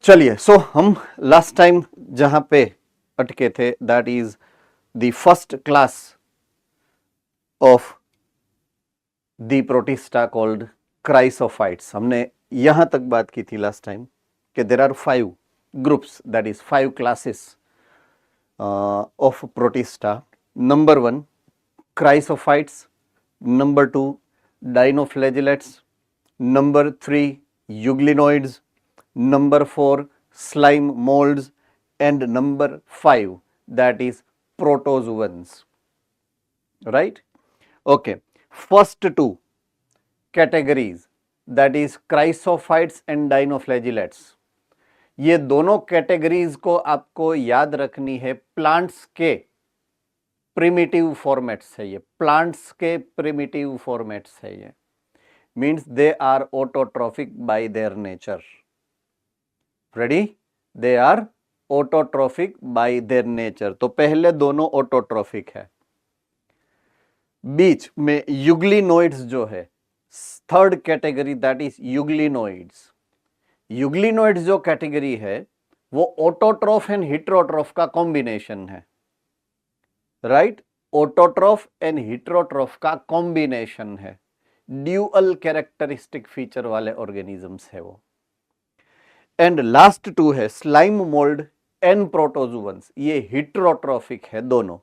चलिए, सो हम last time जहां पे अटके थे, that is the first class of the Protista called chrysophytes. हमने यहां तक बात की थी लास्ट टाइम कि there are 5 groups, that is 5 classes of Protista. Number 1 chrysophytes, number 2 dinoflagellates, number 3 euglenoids, number 4 slime molds, and number 5 that is protozoans, right? Okay, first two categories, that is chrysophytes and dinoflagellates, ये दोनों categories को आपको याद रखनी है। Plants के primitive formats है ये, प्लांट्स के प्रिमिटिव फॉर्मेट्स है ये, means they are autotrophic by their nature. Ready? They are autotrophic by their nature. तो पहले दोनों ऑटोट्रॉफिक है। बीच में यूग्लिनोइड्स जो है, third category, that is euglenoids. Euglenoids जो कैटेगरी है वो ऑटोट्रॉफ एंड हिट्रोट्रॉफ का कॉम्बिनेशन है, राइट? ऑटोट्रॉफ एंड हिट्रोट्रॉफ का कॉम्बिनेशन है, ड्यूअल कैरेक्टरिस्टिक फीचर वाले ऑर्गेनिजम्स है वो। एंड लास्ट टू है स्लाइम मोल्ड एंड प्रोटोजुअन्स, ये हिट्रोट्रॉफिक है दोनों,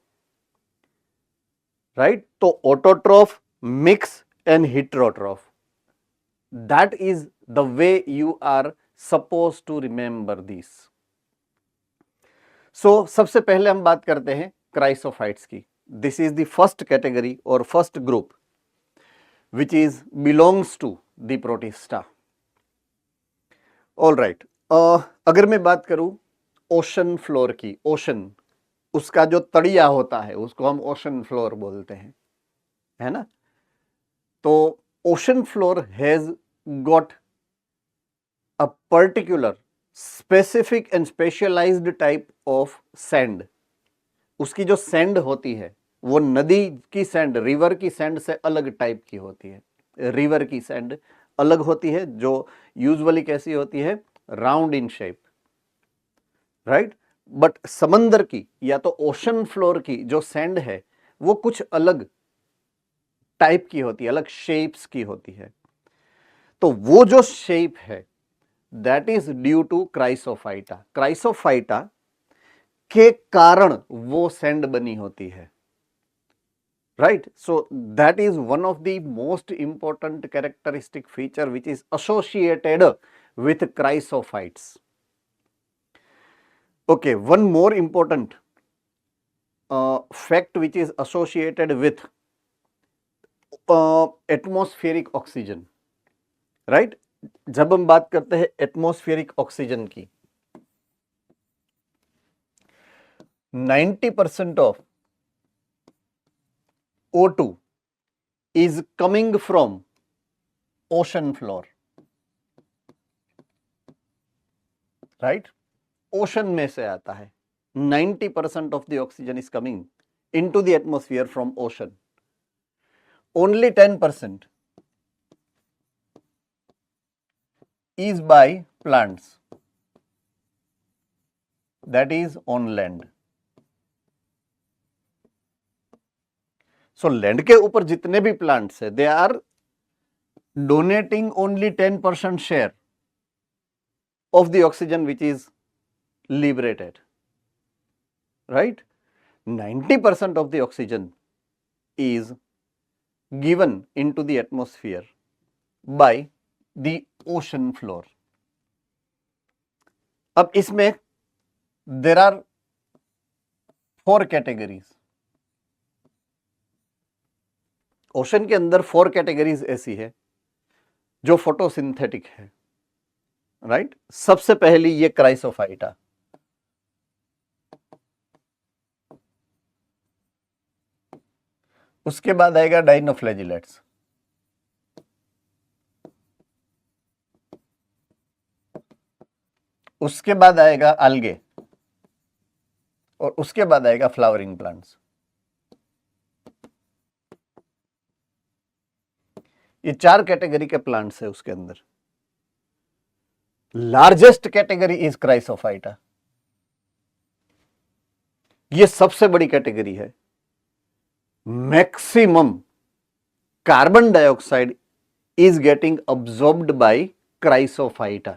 राइट? तो autotroph, mix and heterotroph, that is the way you are suppose to remember this. So सबसे पहले हम बात करते हैं क्राइसोफाइट्स की। This is the first category और first group which is belongs to the protista. All right, अगर मैं बात करूं ओशन फ्लोर की, ओशन, उसका जो तड़िया होता है उसको हम ओशन फ्लोर बोलते हैं, है ना? तो ocean floor has got a particular specific and specialized type of sand. उसकी जो सैंड होती है वो नदी की सैंड, रिवर की सैंड से अलग टाइप की होती है। रिवर की सैंड अलग होती है, जो यूजुअली कैसी होती है? Round in shape, right? But समंदर की या तो ओशन फ्लोर की जो सैंड है वो कुछ अलग टाइप की होती है, अलग शेप्स की होती है। तो वो जो शेप है that is due to chrysophyta. Chrysophyta के कारण वो सैंड बनी होती है, right? So that is one of the most important characteristic feature which is associated with chrysophytes. Okay, one more important fact which is associated with atmospheric oxygen, right? जब हम बात करते हैं एटमॉस्फेरिक ऑक्सीजन की, 90% of O2 is coming from ocean floor, right? Ocean में से आता है। 90% of the oxygen is coming into the atmosphere from ocean. Only 10% is by plants, that is on land. So land के ऊपर जितने भी plants है, they are donating only 10% share of the oxygen which is liberated, right? 90% of the oxygen is given into the atmosphere by the ocean floor. अब इसमें there are 4 categories. Ocean के अंदर 4 categories ऐसी है जो फोटोसिंथेटिक है, right? सबसे पहली ये क्राइसोफाइटा, उसके बाद आएगा डाइनोफ्लैजिलेट्स, उसके बाद आएगा algae, और उसके बाद आएगा फ्लावरिंग प्लांट्स। ये 4 कैटेगरी के प्लांट्स है उसके अंदर। लार्जेस्ट कैटेगरी इज क्राइसोफाइटा, ये सबसे बड़ी कैटेगरी है। Maximum carbon dioxide is getting absorbed by Chrysophyta.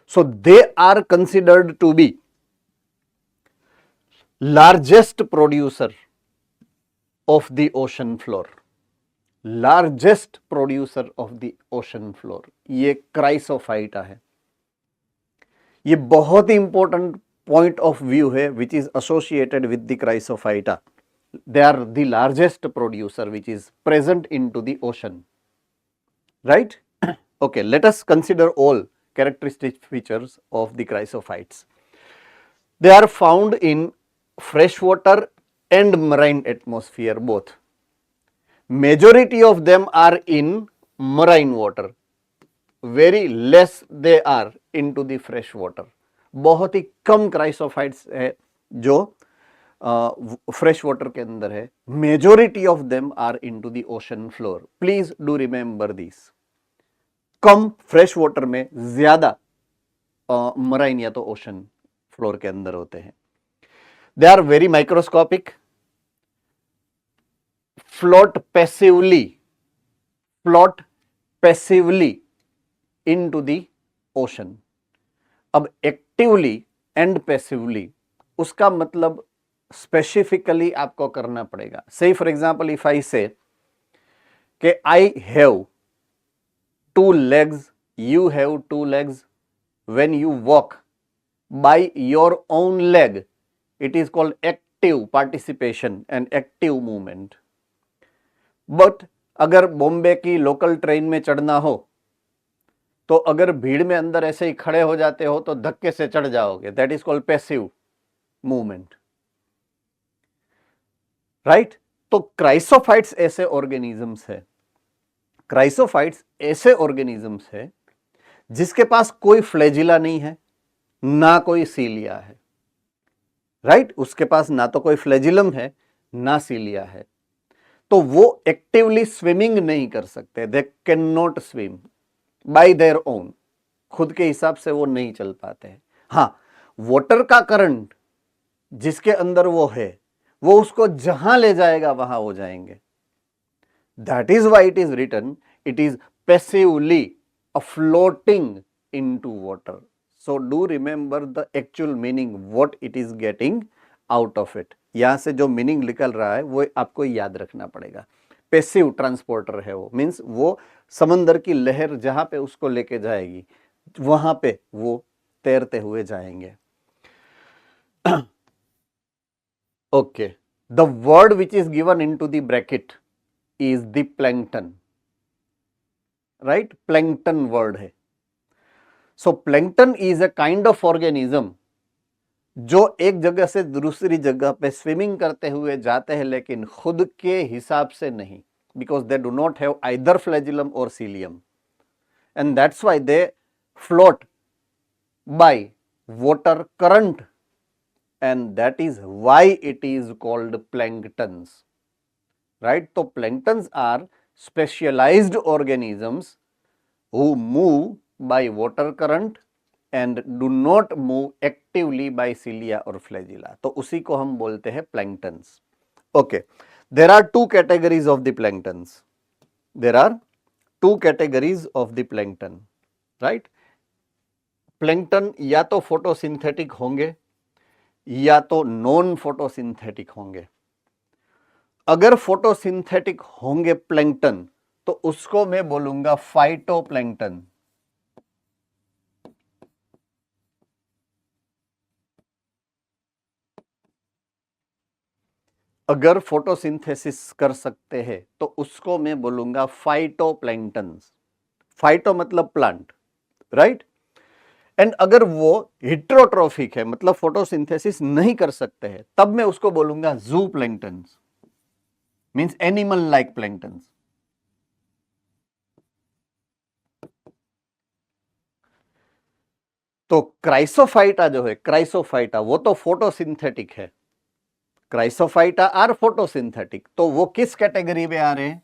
So they are considered to be largest producer of the ocean floor. Largest producer of the ocean floor. ये Chrysophyta है। ये बहुत ही important point of view है which is associated with the Chrysophyta. They are the largest producer which is present into the ocean, right? Okay, let us consider all characteristic features of the chrysophytes. They are found in freshwater and marine atmosphere both. Majority of them are in marine water, very less they are into the fresh water. बहुत ही कम chrysophytes है जो fresh water के अंदर है। Majority of them are into the ocean floor. Please do remember this. Come fresh water में, ज्यादा marine या तो ओशन फ्लोर के अंदर होते हैं। They are very microscopic, float passively into the ocean. अब एक्टिवली एंड पैसिवली उसका मतलब स्पेसिफिकली आपको करना पड़ेगा। से फॉर एग्जाम्पल इफ आई से कि I have 2 legs, you have 2 legs, when you walk by your own leg, it is called active participation and active movement. But अगर बॉम्बे की लोकल ट्रेन में चढ़ना हो तो अगर भीड़ में अंदर ऐसे ही खड़े हो जाते हो तो धक्के से चढ़ जाओगे, that is called passive movement, right? तो क्राइसोफाइट्स ऐसे ऑर्गेनिजम्स है, क्राइसोफाइट्स ऐसे ऑर्गेनिजम्स है जिसके पास कोई फ्लैजिला नहीं है, ना कोई सीलिया है, राइट? उसके पास ना तो कोई फ्लैजिलम है ना सीलिया है, तो वो एक्टिवली स्विमिंग नहीं कर सकते। They can not swim bye their own, खुद के हिसाब से वो नहीं चल पाते हैं। हाँ, वाटर का करंट जिसके अंदर वो है वो उसको जहां ले जाएगा वहां हो जाएंगे। That is why it is written it is passively floating into water. So do remember the actual meaning, what it is getting out of it. यहां से जो मीनिंग निकल रहा है वो आपको याद रखना पड़ेगा। पैसिव ट्रांसपोर्टर है वो, मीन्स वो समंदर की लहर जहां पे उसको लेके जाएगी वहां पे वो तैरते हुए जाएंगे। Okay, the word which is given into the bracket is the plankton, right? Plankton word है। So plankton is a kind of organism जो एक जगह से दूसरी जगह पे स्विमिंग करते हुए जाते हैं लेकिन खुद के हिसाब से नहीं, because they do not have either flagellum और cilium, and that's why they float by water current, and that is why it is called planktons, right? तो planktons are specialized organisms who move by water current and do not move actively by cilia or flagella, तो उसी को हम बोलते हैं planktons. Okay, there are 2 categories of the planktons. There are 2 categories of the plankton, right? plankton या तो photosynthetic होंगे या तो non photosynthetic होंगे। अगर फोटोसिंथेटिक होंगे प्लैंक्टन तो उसको मैं बोलूंगा फाइटोप्लैंक्टन। अगर फोटोसिंथेसिस कर सकते हैं तो उसको मैं बोलूंगा फाइटोप्लैंक्टन्स। फाइटो मतलब प्लांट, राइट? एंड अगर वो हेटेरोट्रोफिक है मतलब फोटोसिंथेसिस नहीं कर सकते हैं तब मैं उसको बोलूंगा जूप्लैंक्टन्स, means animal like planktons. तो क्राइसोफाइटा जो है, क्राइसोफाइटा वो तो फोटोसिंथेटिक है, क्राइसोफाइटा आर फोटोसिंथेटिक, तो वो किस कैटेगरी में आ रहे हैं?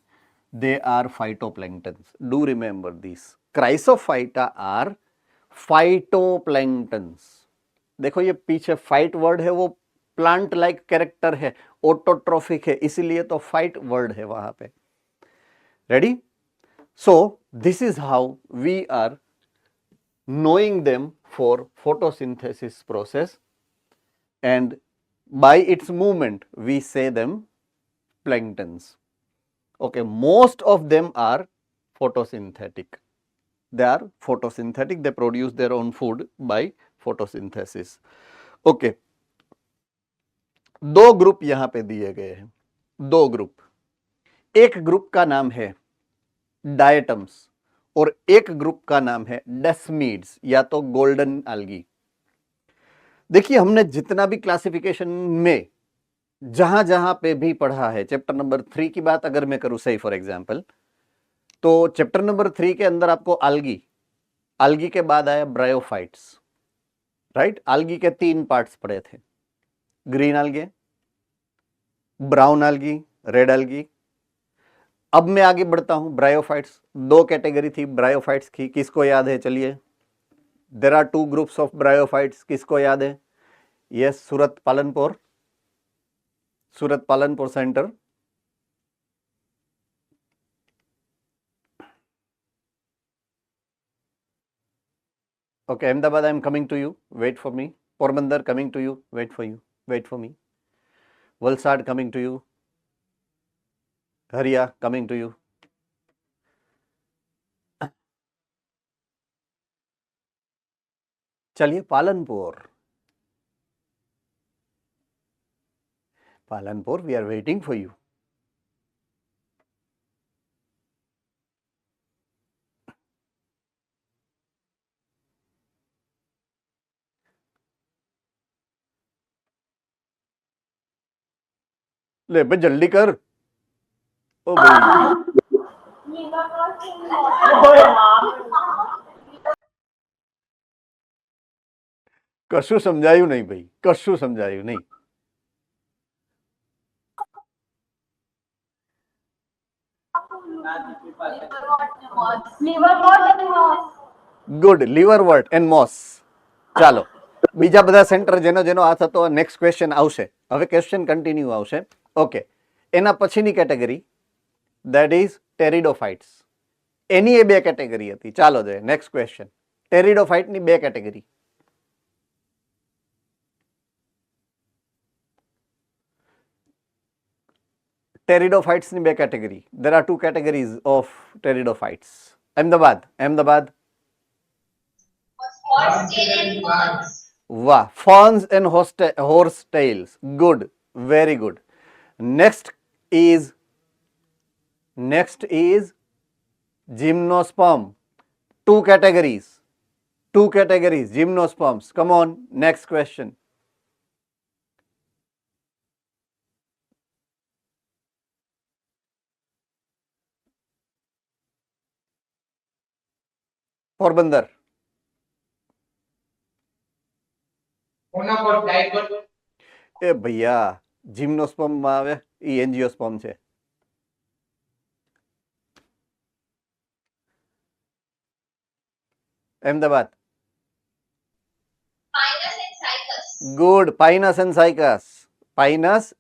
They are phytoplanktons. Do remember this. Chrysophyta are phytoplanktons. देखो ये पीछे फाइट वर्ड है, वो प्लांट लाइक कैरेक्टर है, ऑटोट्रोफिक है, इसीलिए तो फाइट वर्ड है वहां पे। Ready? So this is how we are knowing them for photosynthesis process, and by its movement we say them planktons. Okay, most of them are photosynthetic. They are photosynthetic, they produce their own food by photosynthesis. Okay, दो group यहां पे दिए गए हैं, दो group. एक group का नाम है डायटम्स और एक ग्रुप का नाम है डेस्मीड्स या तो गोल्डन algae। देखिए हमने जितना भी क्लासिफिकेशन में जहां जहां पे भी पढ़ा है, चैप्टर नंबर 3 की बात अगर मैं करूं सही फॉर एग्जांपल, तो चैप्टर नंबर 3 के अंदर आपको algae के बाद आया ब्रायोफाइट्स, राइट? algae के 3 पार्ट्स पढ़े थे, green algae, brown algae, red algae। अब मैं आगे बढ़ता हूं, ब्रायोफाइट्स, 2 कैटेगरी थी ब्रायोफाइट्स की, किसको याद है? चलिए, there are 2 groups of bryophytes, किसको याद है? Yes, Surat Palanpur centre. Okay, Ahmedabad, I am coming to you. Wait for me. Porbandar coming to you. Wait for you. Wait for me. Valsad coming to you. Haria coming to you. चलिए Palanpur, we are waiting for you. ले बे जल्दी कर। ओ भाई कशु समझायु नहीं भाई, कशु समझायु नहीं। Good, liverwort and moss. ચાલો બીજા બધા સેન્ટર જેનો જેનો હાથ હતો, નેક્સ્ટ ક્વેશ્ચન આવશે, હવે ક્વેશ્ચન કન્ટિન્યુ આવશે। ઓકે, એના પછીની કેટેગરી ધેટ ઇઝ ટેરિડોફાઇટ્સ। એની એ 2 કેટેગરી હતી। ચાલો જોઈએ નેક્સ્ટ ક્વેશ્ચન, ટેરિડોફાઇટની 2 કેટેગરી। टेरिडोफाइट्स ની 2 category. There are 2 categories of pteridophytes. Ahmedabad वाह, ferns and horse tails, good, very good। next is gymnosperm, 2 categories, gymnosperms। come on, next question। Porbandar ए भैया जिम्नोस्पर्म में आवे ई एंजियोस्पर्म छे। Ahmedabad good, pinus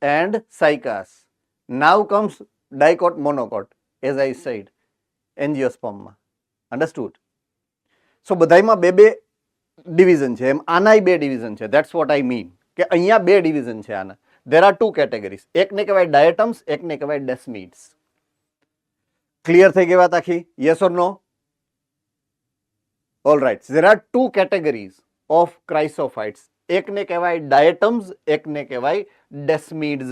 and cycas. Now comes dicot monocot, as I said, angiosperm में। Understood? So बधाईमां 2 division है, एम आना 2 डिविजन है। दैट्स व्हाट आई मीन कि अहींया 2 डिविजन है आना। देयर आर 2 कैटेगरीज, एक ने कहेवाय डायटम्स, एक ने कहेवाय डेस्मीड्स। क्लियर થઈ ગઈ વાત આખી? यस और no? All right, there are 2 categories of chrysophytes, एक ने कहेवाय डायटम्स, एक ने कहेवाय desmids.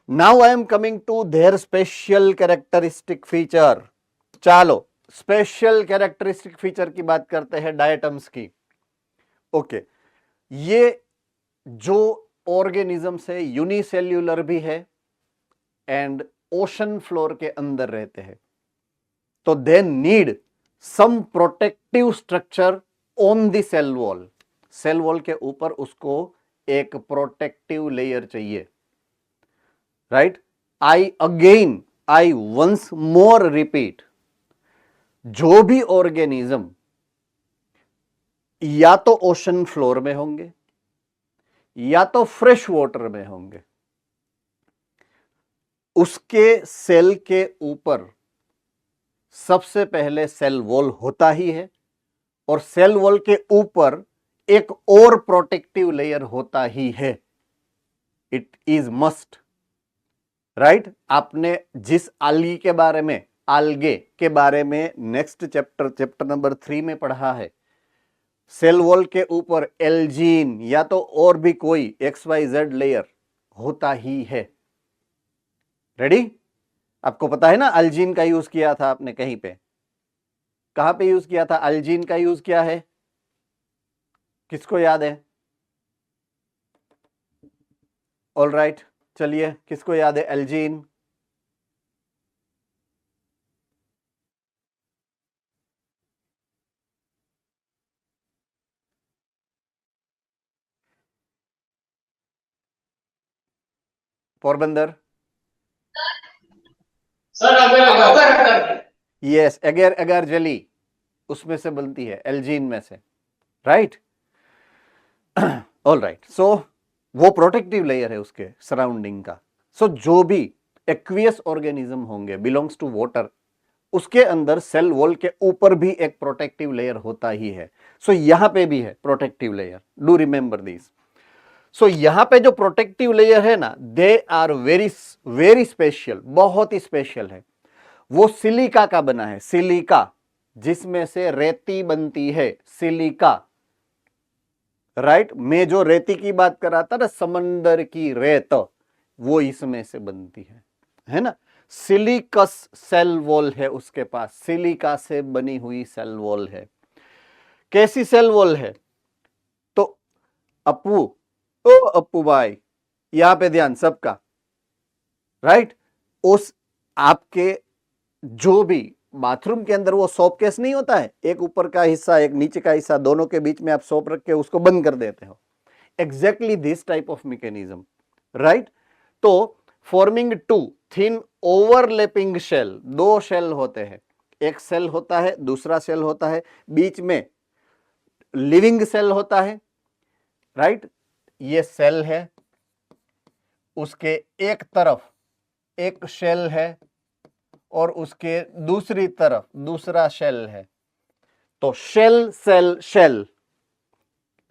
Now I am coming to their special characteristic feature. चलो स्पेशल कैरेक्टरिस्टिक फीचर की बात करते हैं डायटम्स की। ओके, ये जो ऑर्गेनिजम्स है यूनिसेल्यूलर भी है एंड ओशन फ्लोर के अंदर रहते हैं, तो they need some protective structure on the cell wall. Cell wall के ऊपर उसको एक प्रोटेक्टिव लेयर चाहिए, right? I once more repeat, जो भी ऑर्गेनिज्म या तो ओशन फ्लोर में होंगे या तो फ्रेश वाटर में होंगे, उसके सेल के ऊपर सबसे पहले सेल वॉल होता ही है, और सेल वॉल के ऊपर एक और प्रोटेक्टिव लेयर होता ही है। It is must, right. आपने जिस आल्गी के बारे में, आल्गे के बारे में नेक्स्ट चैप्टर नंबर 3 में पढ़ा है, सेल वॉल के ऊपर एल्जीन या तो और भी कोई XYZ लेयर होता ही है। रेडी? आपको पता है ना अल्जीन का यूज किया था आपने कहीं पे, कहां पे यूज किया था? अल्जीन का यूज किया है, किसको याद है? ऑल राइट, चलिए, किसको याद है एल्जीन? पोरबंदर? सर अगर यस, अगर अगर जली उसमें से बनती है, एल्जीन में से, राइट। ऑल राइट, सो वो प्रोटेक्टिव लेयर है उसके सराउंडिंग का। सो जो भी एक्वियस ऑर्गेनिज्म होंगे बिलोंग्स टू वाटर, उसके अंदर सेल वॉल के ऊपर भी एक प्रोटेक्टिव लेयर होता ही है। सो यहां पे भी है protective layer, do remember this. So यहां पे जो प्रोटेक्टिव लेयर है ना, they are very very special, बहुत ही स्पेशल है। वो सिलिका का बना है, सिलिका, जिसमें से रेती बनती है, सिलिका, राइट। मैं जो रेती की बात कर रहा था ना, समंदर की रेत, वो इसमें से बनती है ना। सिलिकस सेल वॉल है उसके पास, सिलिका से बनी हुई सेल वॉल है। कैसी सेल वॉल है? तो अप्पू, ओ अप्पू भाई, यहां पे ध्यान सबका, राइट। उस आपके जो भी बाथरूम के अंदर वो सोप केस नहीं होता है, एक ऊपर का हिस्सा एक नीचे का हिस्सा, दोनों के बीच में आप सोप रख के उसको बंद कर देते हो, exactly this type of mechanism, right. तो forming two thin overlapping shell, दो शेल होते हैं, एक सेल होता है, दूसरा सेल होता है, बीच में लिविंग सेल होता है, राइट। ये सेल है, उसके एक तरफ एक शेल है और उसके दूसरी तरफ दूसरा शेल है, तो शेल सेल शेल,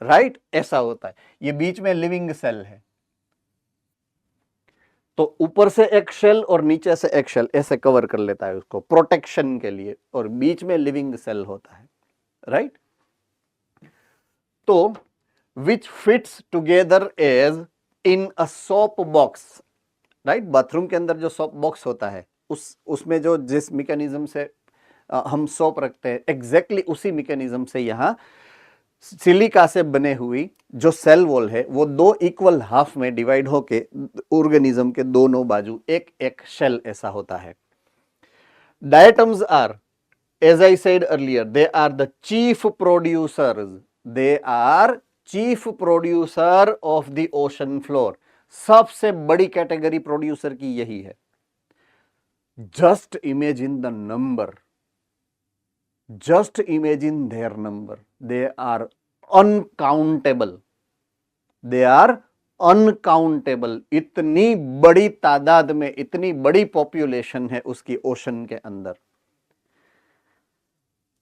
राइट, ऐसा होता है। ये बीच में लिविंग सेल है, तो ऊपर से एक शेल और नीचे से एक शेल ऐसे कवर कर लेता है उसको प्रोटेक्शन के लिए, और बीच में लिविंग सेल होता है, राइट। तो which fits together as in a soap box, right. Bathroom के अंदर जो सोप बॉक्स होता है, उसमें जो जिस मैकेनिज्म से हम सोप रखते हैं, एग्जैक्टली उसी मैकेनिज्म से यहां सिलिका से बने हुई जो सेल वॉल है, वो दो इक्वल हाफ में डिवाइड होके ऑर्गेनिज्म के दोनों बाजू एक एक शेल ऐसा होता है। Diatoms are, as I said earlier, they are the chief producers, they are chief producer of the ocean floor. सबसे बड़ी कैटेगरी प्रोड्यूसर की यही है। Just imagine the number, just imagine their number, they are uncountable, they are uncountable। इतनी बड़ी तादाद में इतनी बड़ी पॉपुलेशन है उसकी ओशन के अंदर,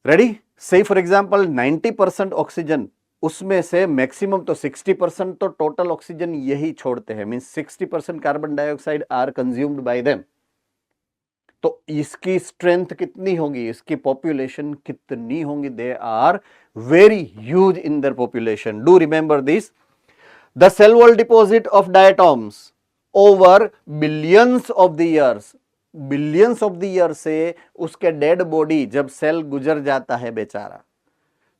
रेडी। से फॉर एग्जांपल 90% ऑक्सीजन, उसमें से मैक्सिमम तो 60% तो टोटल ऑक्सीजन यही छोड़ते हैं, means 60% carbon dioxide are consumed by them. तो इसकी स्ट्रेंथ कितनी होगी, इसकी पॉपुलेशन कितनी होगी? They are very huge in their population. Do remember this, the cell wall deposit of diatoms over billions of the years, billions of the year से उसके dead body जब सेल गुजर जाता है बेचारा,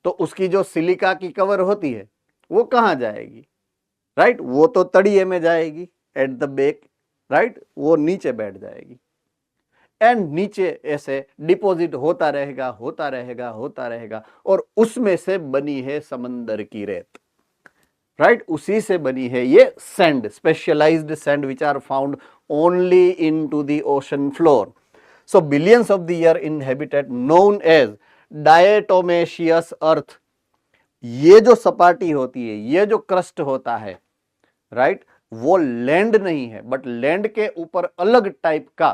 तो उसकी जो सिलिका की कवर होती है वो कहां जाएगी, राइट। वो तो तड़िए में जाएगी एट द बेक, राइट, वो नीचे बैठ जाएगी, एंड नीचे ऐसे डिपॉजिट होता रहेगा होता रहेगा होता रहेगा, और उसमें से बनी है समंदर की रेत, राइट। उसी से बनी है ये sand, specialized sand which are found only into the ocean floor. So billions of the year in habitat known as diatomaceous earth. ये जो सपाटी होती है, ये जो क्रस्ट होता है, राइट, वो लैंड नहीं है, बट लैंड के ऊपर अलग टाइप का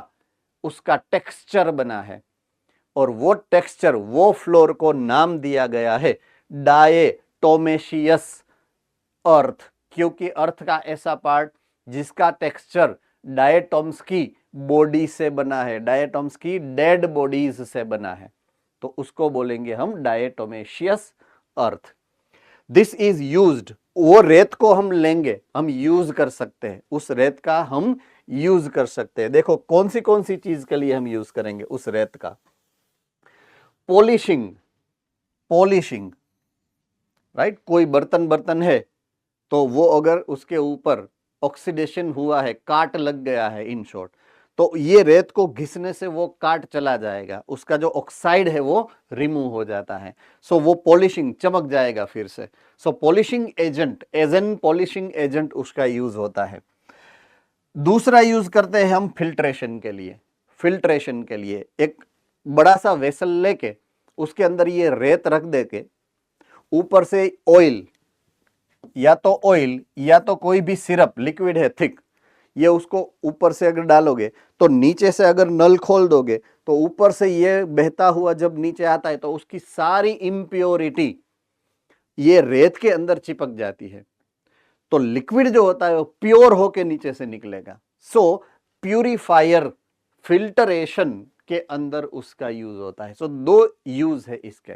उसका टेक्सचर बना है, और वो टेक्सचर, वो फ्लोर को नाम दिया गया है डायटोमेशियस अर्थ, क्योंकि अर्थ का ऐसा पार्ट जिसका टेक्सचर डायटोम्स की बॉडी से बना है, डायटोम्स की डेड बॉडीज से बना है, तो उसको बोलेंगे हम डायटोमेशियस अर्थ. दिस इज यूज्ड, वो रेत को हम लेंगे, हम यूज कर सकते हैं, उस रेत का हम यूज कर सकते हैं. देखो कौन सी चीज के लिए हम यूज करेंगे उस रेत का. Polishing, polishing, right. कोई बर्तन है तो वो अगर उसके ऊपर ऑक्सीडेशन हुआ है, काट लग गया है, इन शॉर्ट, तो ये रेत को घिसने से वो काट चला जाएगा, उसका जो ऑक्साइड है वो रिमूव हो जाता है. सो वो पॉलिशिंग, चमक जाएगा फिर से. So polishing agent, as an polishing agent उसका यूज होता है. दूसरा यूज करते हैं हम फिल्ट्रेशन के लिए. फिल्ट्रेशन के लिए एक बड़ा सा वेसल लेके उसके अंदर ये रेत रख दे के ऊपर से ऑयल, या तो ऑयल या तो कोई भी सिरप, लिक्विड है थिक, ये उसको ऊपर से अगर डालोगे तो नीचे से अगर नल खोल दोगे तो ऊपर से ये बहता हुआ जब नीचे आता है तो उसकी सारी इम्प्योरिटी ये रेत के अंदर चिपक जाती है, तो लिक्विड जो होता है वो प्योर होके नीचे से निकलेगा. सो प्यूरिफायर, फिल्टरेशन के अंदर उसका यूज होता है. सो दो यूज है इसके,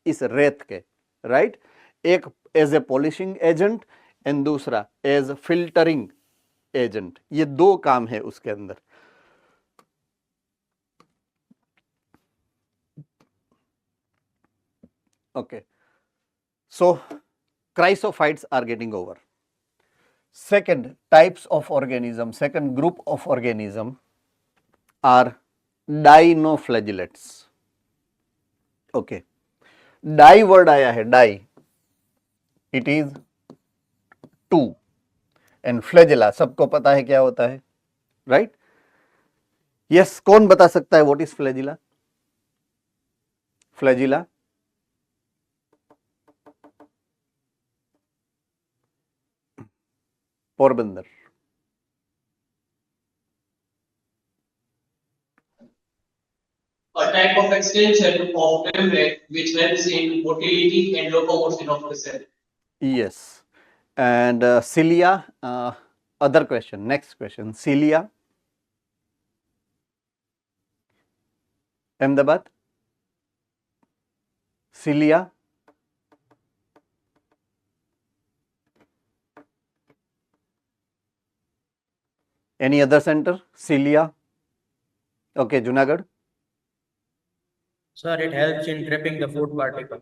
इस रेत के, राइट. एक as a polishing agent and दूसरा एज फिल्टरिंग एजेंट. ये दो काम है उसके अंदर. Okay, so chrysophytes are getting over. Second types of organism, second group of organism are dinoflagellates. Okay, di word आया है, di, it is two, and flagella सबको पता है क्या होता है, राइट. यस, कौन बता सकता है what is flagella? Flagella, Porbandar. A type of extension of membrane which helps in motility and locomotion of the cell. Yes, and cilia. Other question, next question, cilia. Ahmedabad, cilia. Any other center? Cilia. Okay, Junagadh. Sir, it helps in trapping the food particle.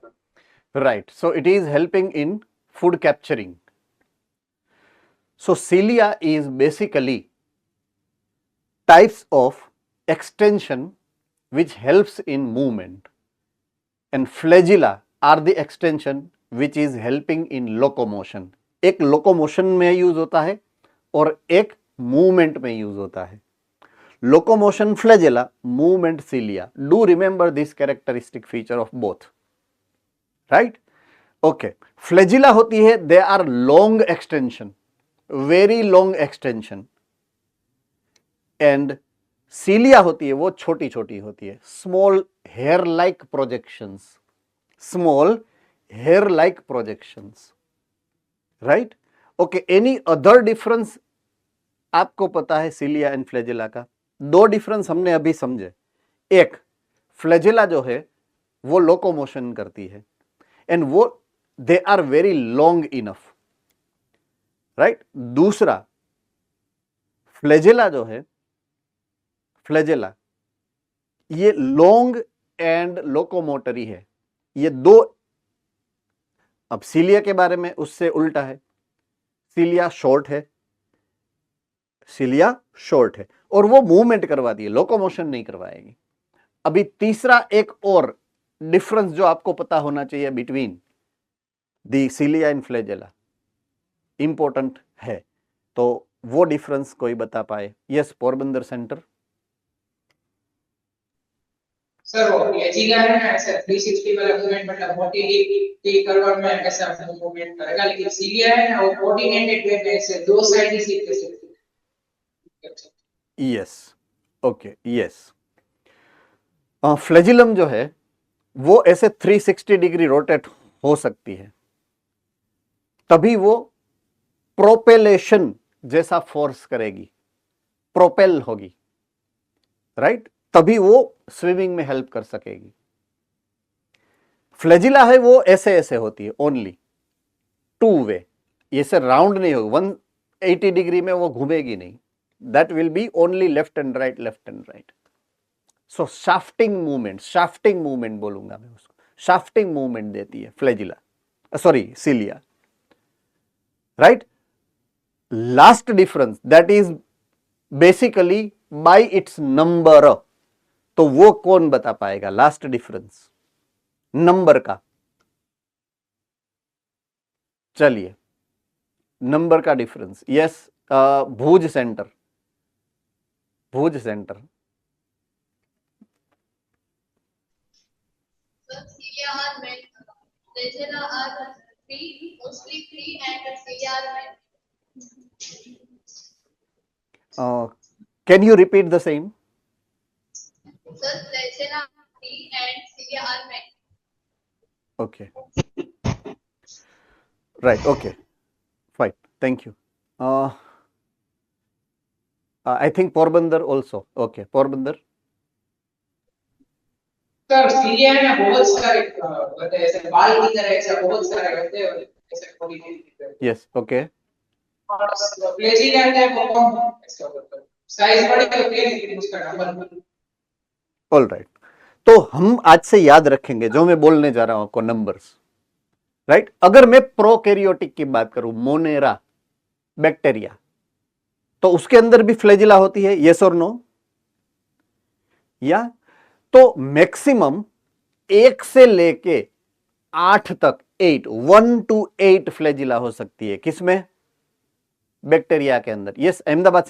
Right. So it is helping in food capturing. So cilia is basically types of extension which helps in movement, and flagella are the extension which is helping in locomotion. एक locomotion में use होता है और एक movement में use होता है. Locomotion flagella, movement cilia. Do remember this characteristic feature of both, right? Okay. Flagella होती है, they are long extension, very long extension, and cilia होती है वो छोटी छोटी होती है, small hair like projections, small hair like projections, right? Okay. Any other difference आपको पता है cilia and flagella का? दो डिफरेंस हमने अभी समझे. एक, फ्लैजेला जो है वो लोकोमोशन करती है, एंड वो they are very long enough, right. दूसरा, फ्लैजेला जो है, फ्लैजेला ये लॉन्ग एंड लोकोमोटरी है. ये दो. अब सीलिया के बारे में उससे उल्टा है, सीलिया शॉर्ट है, सीलिया शॉर्ट है और वो मूवमेंट करवाती है, लोकोमोशन नहीं करवाएगी. अभी तीसरा एक और डिफरेंस जो आपको पता होना चाहिए between the cilia and flagella, important है, तो वो डिफरेंस कोई बता पाए? Yes, Porbandar centre. सर वो फ्लैजिला है ना ऐसे 360 वाला मूवमेंट मतलब मोटिलिटी कर्व में ऐसा मूवमेंट करेगा, लेकिन सीलिया है ना वो कोऑर्डिनेटेड वे में ऐसे दो साइड ही सीख कर सकती है। Yes, okay, yes. फ्लैजिलम जो है वो ऐसे 360 डिग्री रोटेट हो सकती है, तभी वो प्रोपेलेशन जैसा फोर्स करेगी, प्रोपेल होगी, राइट? तभी वो स्विमिंग में हेल्प कर सकेगी। फ्लैजिला है वो ऐसे ऐसे होती है, ओनली टू वे, ऐसे राउंड नहीं होगी, 180 डिग्री में वो घूमेगी नहीं, that will be only left and right, left and right. So shafting movement बोलूंगा मैं उसको, शाफ्टिंग मूवमेंट देती है flagella, sorry cilia, right? Last difference that is basically by its number, तो वो कौन बता पाएगा लास्ट डिफरेंस नंबर का? चलिए, नंबर का difference, yes, Bhuj centre, Celia are men. Flagella are three, mostly three, and cilia are men. Can you repeat the same? Sir, flagella are three and cilia are men. Okay. Right, okay. Fine, thank you. I think Porbandar also. Okay, Porbandar. Sir cilia है ना बहुत सारे होते हैं, ऐसे बाल की तरह ऐसे बहुत सारे होते हैं ऐसे कोऑर्डिनेटेड। Yes, okay. और फ्लैजिला है वो कम ऐसे होता है, साइज बड़ी होती है लेकिन उसका नंबर। All right. तो हम आज से याद रखेंगे जो मैं बोलने जा रहा हूं आपको, नंबर्स, राइट? अगर मैं प्रोकैरियोटिक की बात करूं, मोनेरा बैक्टीरिया, तो उसके अंदर भी फ्लैजिला होती है, यस और नो? या तो मैक्सिमम 1 से लेके 8 तक, 1 to 8 फ्लैजिला हो सकती है, किसमें? बैक्टीरिया के अंदर। Yes, Ahmedabad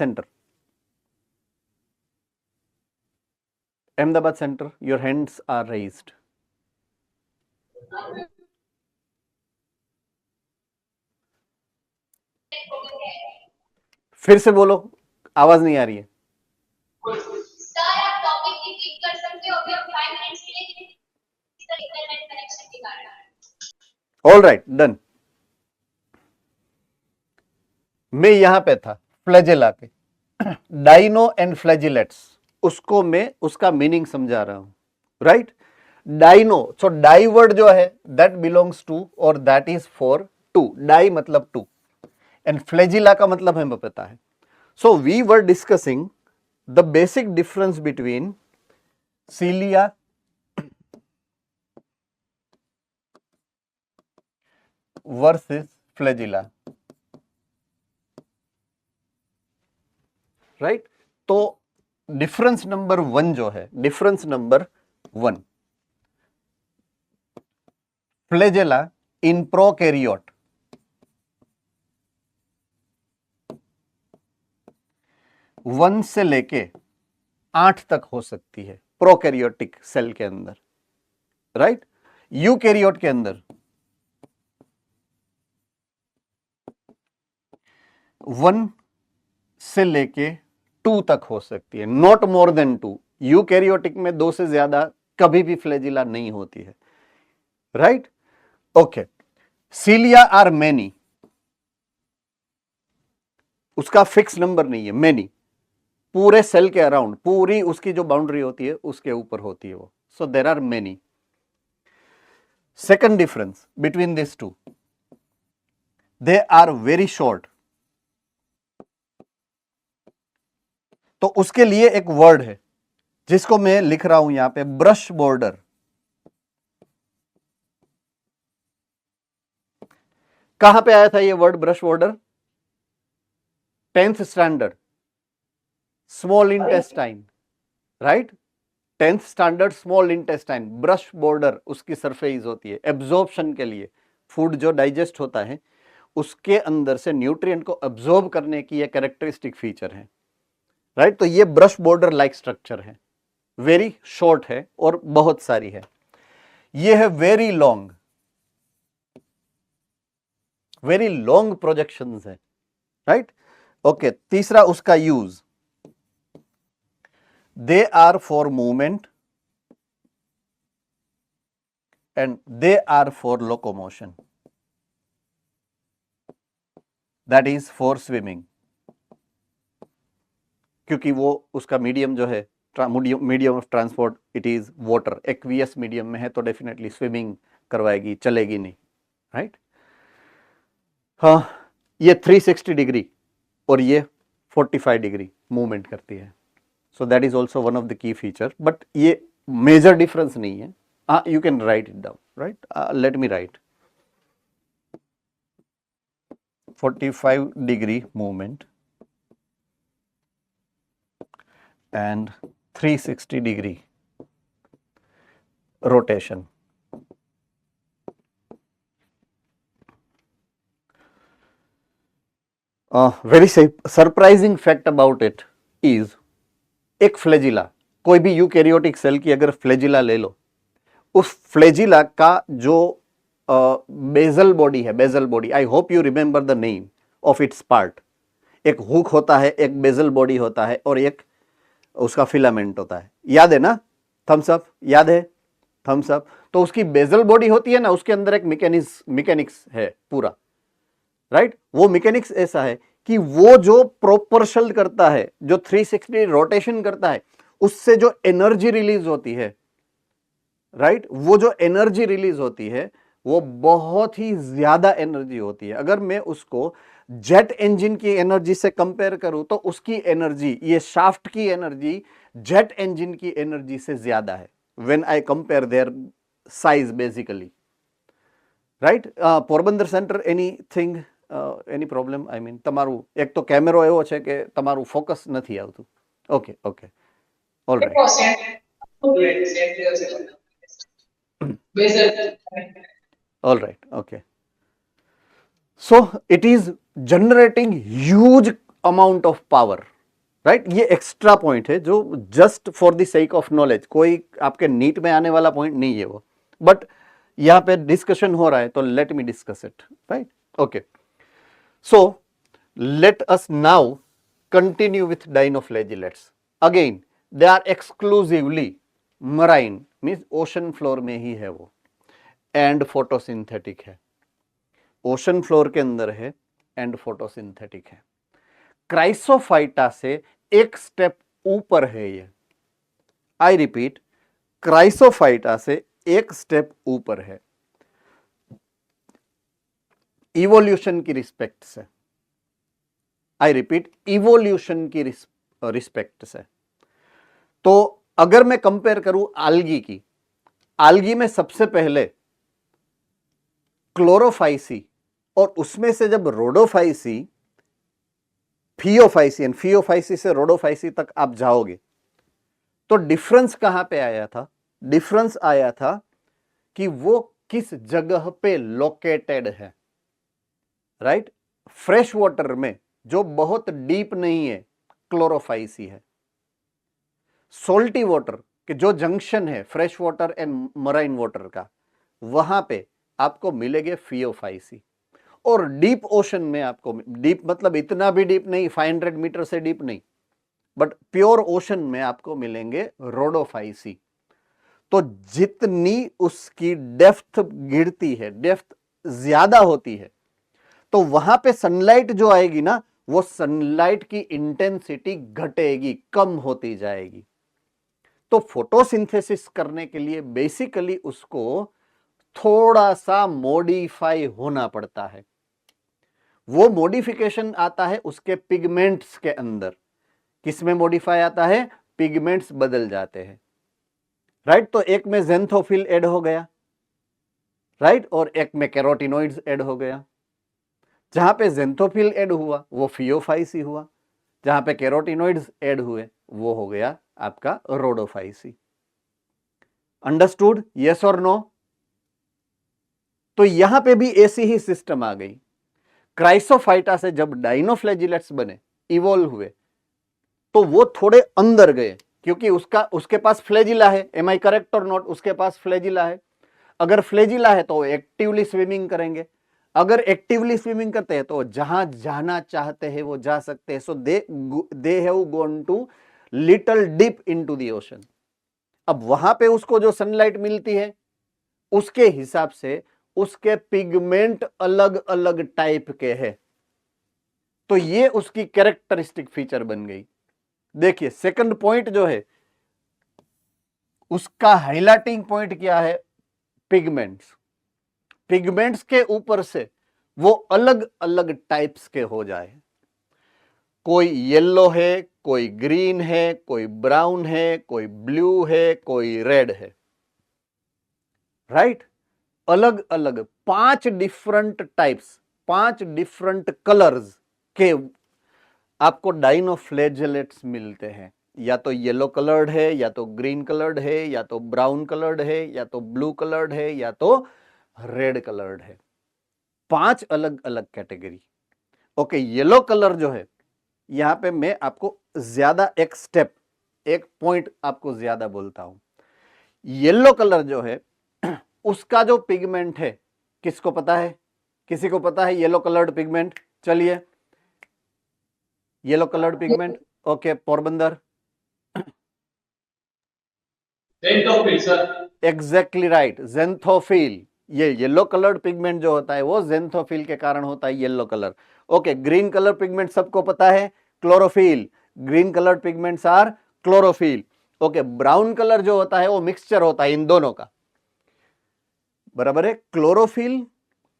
centre, your hands are raised. फिर से बोलो, आवाज नहीं आ रही है। Sir, आप टॉपिक रिपीट कर सकते हो? अभी हम 5 मिनट्स के लिए इंटरनेट कनेक्शन के कारण। All right, done. मैं यहां पे था फ्लैजिला पे, डाइनो एंड फ्लैजिलेट्स, उसको मैं उसका मीनिंग समझा रहा हूं, right? Dino, so di word जो है दैट बिलोंग्स टू और that is for two, di मतलब टू, एंड फ्लैजिला का मतलब हमें पता है। So we were discussing the basic difference between cilia versus flagella, right? तो डिफरेंस नंबर 1 जो है, difference number 1, flagella in prokaryote 1 से लेके 8 तक हो सकती है प्रोकैरियोटिक सेल के अंदर, राइट? यूकैरियोट के अंदर 1 से लेके 2 तक हो सकती है, नॉट मोर देन 2। यूकैरियोटिक में 2 से ज्यादा कभी भी फ्लैजिला नहीं होती है, राइट? ओके, सीलिया आर मैनी, उसका फिक्स नंबर नहीं है, मैनी, पूरे सेल के अराउंड, पूरी उसकी जो बाउंड्री होती है उसके ऊपर होती है वो, so there are many. Second difference between this two, they are very short. तो उसके लिए एक वर्ड है जिसको मैं लिख रहा हूं यहां पे, ब्रश बॉर्डर। कहां पे आया था ये word brush border? 10th standard, small intestine, right? 10th standard small intestine, brush border उसकी सरफेस होती है एब्जॉर्प्शन के लिए, फूड जो डाइजेस्ट होता है उसके अंदर से न्यूट्रिएंट को एब्जॉर्ब करने की ये कैरेक्टरिस्टिक फीचर है, राइट? तो ये ब्रश बॉर्डर लाइक स्ट्रक्चर है, वेरी शॉर्ट है और बहुत सारी है। ये है वेरी लॉन्ग प्रोजेक्शंस है, राइट। ओके, तीसरा उसका use, they are for movement and they are for locomotion, that is for swimming, क्योंकि वो उसका मीडियम जो है, medium of transport it is water, aqueous medium में है तो डेफिनेटली स्विमिंग करवाएगी, चलेगी नहीं, राइट। हाँ, ये 360 डिग्री और ये 45 डिग्री मूवमेंट करती है, so that is also one of the key feature, but ये मेजर डिफरेंस नहीं है। You can write it down, right, let me right 45 degree movement and 360 degree rotation. Very surprising fact about it is एक flagella, कोई भी eukaryotic cell की अगर flagella ले लो, उस फ्लैजिला का जो बेजल बॉडी है, bezel body, I hope you remember the name of its part. एक हुक होता है, एक बेजल बॉडी होता है और एक उसका फिलामेंट होता है, याद है ना? थम्स अप, याद है? Thumbs up. तो उसकी बेजल बॉडी होती है ना, उसके अंदर एक मैकेनिक्स है पूरा, राइट। वो मैकेनिक्स ऐसा है कि वो जो प्रोपोर्शल करता है, जो 360 रोटेशन करता है, उससे जो एनर्जी रिलीज होती है, राइट, वो जो एनर्जी रिलीज होती है वो बहुत ही ज्यादा एनर्जी होती है। अगर मैं उसको जेट इंजन की एनर्जी से कंपेयर करूं तो उसकी एनर्जी, ये शाफ्ट की एनर्जी जेट इंजन की एनर्जी से ज्यादा है when I compare their size basically, right. Porbandar centre anything, any problem? I mean તમારું એક તો કેમેરો એવો છે કે તમારું ફોકસ નથી આવતું. Okay okay, all right, okay. So it is generating huge amount of power, right? ये एक्स्ट्रा पॉइंट है जो just for the sake of knowledge, कोई आपके नीट में आने वाला पॉइंट नहीं है वो, बट यहाँ पे डिस्कशन हो रहा है तो let me discuss it, right. Okay, so let us now continue with dinoflagellates. Again they are exclusively marine, means ocean floor में ही है वो, एंड फोटोसिंथेटिक है, ओशन फ्लोर के अंदर है एंड फोटोसिंथेटिक है। क्राइसोफाइटा से एक स्टेप ऊपर है ये, आई रिपीट, क्राइसोफाइटा से एक स्टेप ऊपर है इवोल्यूशन की रिस्पेक्ट से, आई रिपीट, इवोल्यूशन की रिस्पेक्ट से। तो अगर मैं कंपेयर करूं आल्गी की, आल्गी में सबसे पहले क्लोरोफाइसी और उसमें से जब रोडोफाइसी, फियोफाइसी एंड फियोफाइसी से रोडोफाइसी तक आप जाओगे तो डिफरेंस कहां पे आया था? डिफरेंस आया था कि वो किस जगह पे लोकेटेड है, राइट। फ्रेश वाटर में जो बहुत डीप नहीं है क्लोरोफाइसी है, सोल्टी वाटर के जो जंक्शन है fresh water and marine water का, वहां पे आपको मिलेंगे फियोफाइसी। और डीप ओशन में आपको, डीप मतलब इतना भी डीप नहीं, 500 मीटर से डीप नहीं, बट प्योर ओशन में आपको मिलेंगे रोडोफाइसी। तो जितनी उसकी डेप्थ गिरती है, डेप्थ ज्यादा होती है, तो वहां पे सनलाइट जो आएगी ना, वो सनलाइट की इंटेंसिटी घटेगी, कम होती जाएगी। तो फोटोसिंथेसिस करने के लिए बेसिकली उसको थोड़ा सा मॉडिफाई होना पड़ता है। वो मॉडिफिकेशन आता है उसके पिगमेंट्स के अंदर। किसमें मॉडिफाई आता है? पिगमेंट्स बदल जाते हैं, राइट। तो एक में ज़ेंथोफिल ऐड हो गया, राइट, और एक में कैरोटिनॉइड्स ऐड हो गया। जहां पे ज़ेंथोफिल ऐड हुआ वो फियोफाइसी हुआ, जहां पे कैरोटिनॉइड्स ऐड हुए वो हो गया आपका रोडोफाइसी। अंडरस्टूड? यस और नो? तो यहां पे भी ऐसी ही सिस्टम आ गई। क्राइसोफाइटा से जब डाइनोफ्लैजिलेट्स बने, इवॉल्व हुए, तो वो थोड़े अंदर गए, क्योंकि उसके पास फ्लैजिला है। एम आई करेक्ट और नॉट? उसके पास फ्लैजिला है। अगर फ्लैजिला है तो एक्टिवली स्विमिंग करेंगे। अगर एक्टिवली स्विमिंग करते हैं तो जहां जाना चाहते हैं वो जा सकते हैं। So they have gone too little deep into the ocean. अब वहां पे उसको जो सनलाइट मिलती है उसके हिसाब से उसके पिगमेंट अलग अलग टाइप के हैं। तो ये उसकी कैरेक्टरिस्टिक फीचर बन गई। देखिए सेकंड पॉइंट जो है उसका हाइलाइटिंग पॉइंट क्या है? पिगमेंट्स। पिगमेंट्स के ऊपर से वो अलग अलग टाइप्स के हो जाए। कोई येलो है, कोई ग्रीन है, कोई ब्राउन है, कोई ब्लू है, कोई रेड है, राइट? अलग अलग 5 डिफरेंट टाइप्स, 5 डिफरेंट कलर्स के आपको डाइनोफ्लैजेलेट्स मिलते हैं। या तो येलो कलर्ड है, या तो ग्रीन कलर्ड है, या तो ब्राउन कलर्ड है, या तो ब्लू कलर्ड है, या तो रेड कलर्ड है। 5 अलग अलग कैटेगरी। ओके, येलो कलर जो है, यहां पे मैं आपको ज्यादा एक स्टेप, एक पॉइंट आपको ज्यादा बोलता हूं। येलो कलर जो है उसका जो पिगमेंट है, किसको पता है? किसी को पता है येलो कलर्ड पिगमेंट? चलिए, yellow coloured pigment. Okay, Porbandar. Xanthophyll, sir. Exactly right, xanthophyll. ये येलो कलर्ड पिगमेंट जो होता है वो जेंथोफिल के कारण होता है yellow colour. Okay, green colour pigment सबको पता है, chlorophyll. Green coloured pigments are chlorophyll. Okay, brown colour जो होता है वो मिक्सचर होता है इन दोनों का, बराबर है? क्लोरोफिल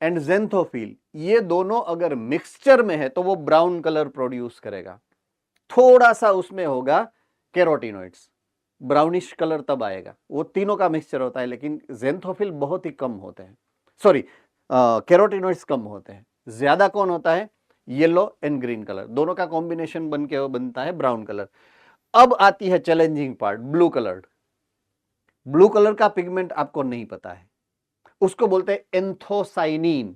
एंड जेंथोफिल, ये दोनों अगर मिक्सचर में है तो वो ब्राउन कलर प्रोड्यूस करेगा। थोड़ा सा उसमें होगा कैरोटिनॉइड्स, ब्राउनिश कलर तब आएगा। वो तीनों का मिक्सचर होता है, लेकिन जेंथोफिल बहुत ही कम होते हैं। सॉरी, कैरोटिनॉइड्स कम होते हैं। ज्यादा कौन होता है? येलो एंड ग्रीन कलर, दोनों का कॉम्बिनेशन बन के बनता है ब्राउन कलर। अब आती है challenging part, blue colour. Blue colour का पिगमेंट आपको नहीं पता है, उसको बोलते हैं एंथोसाइनिन।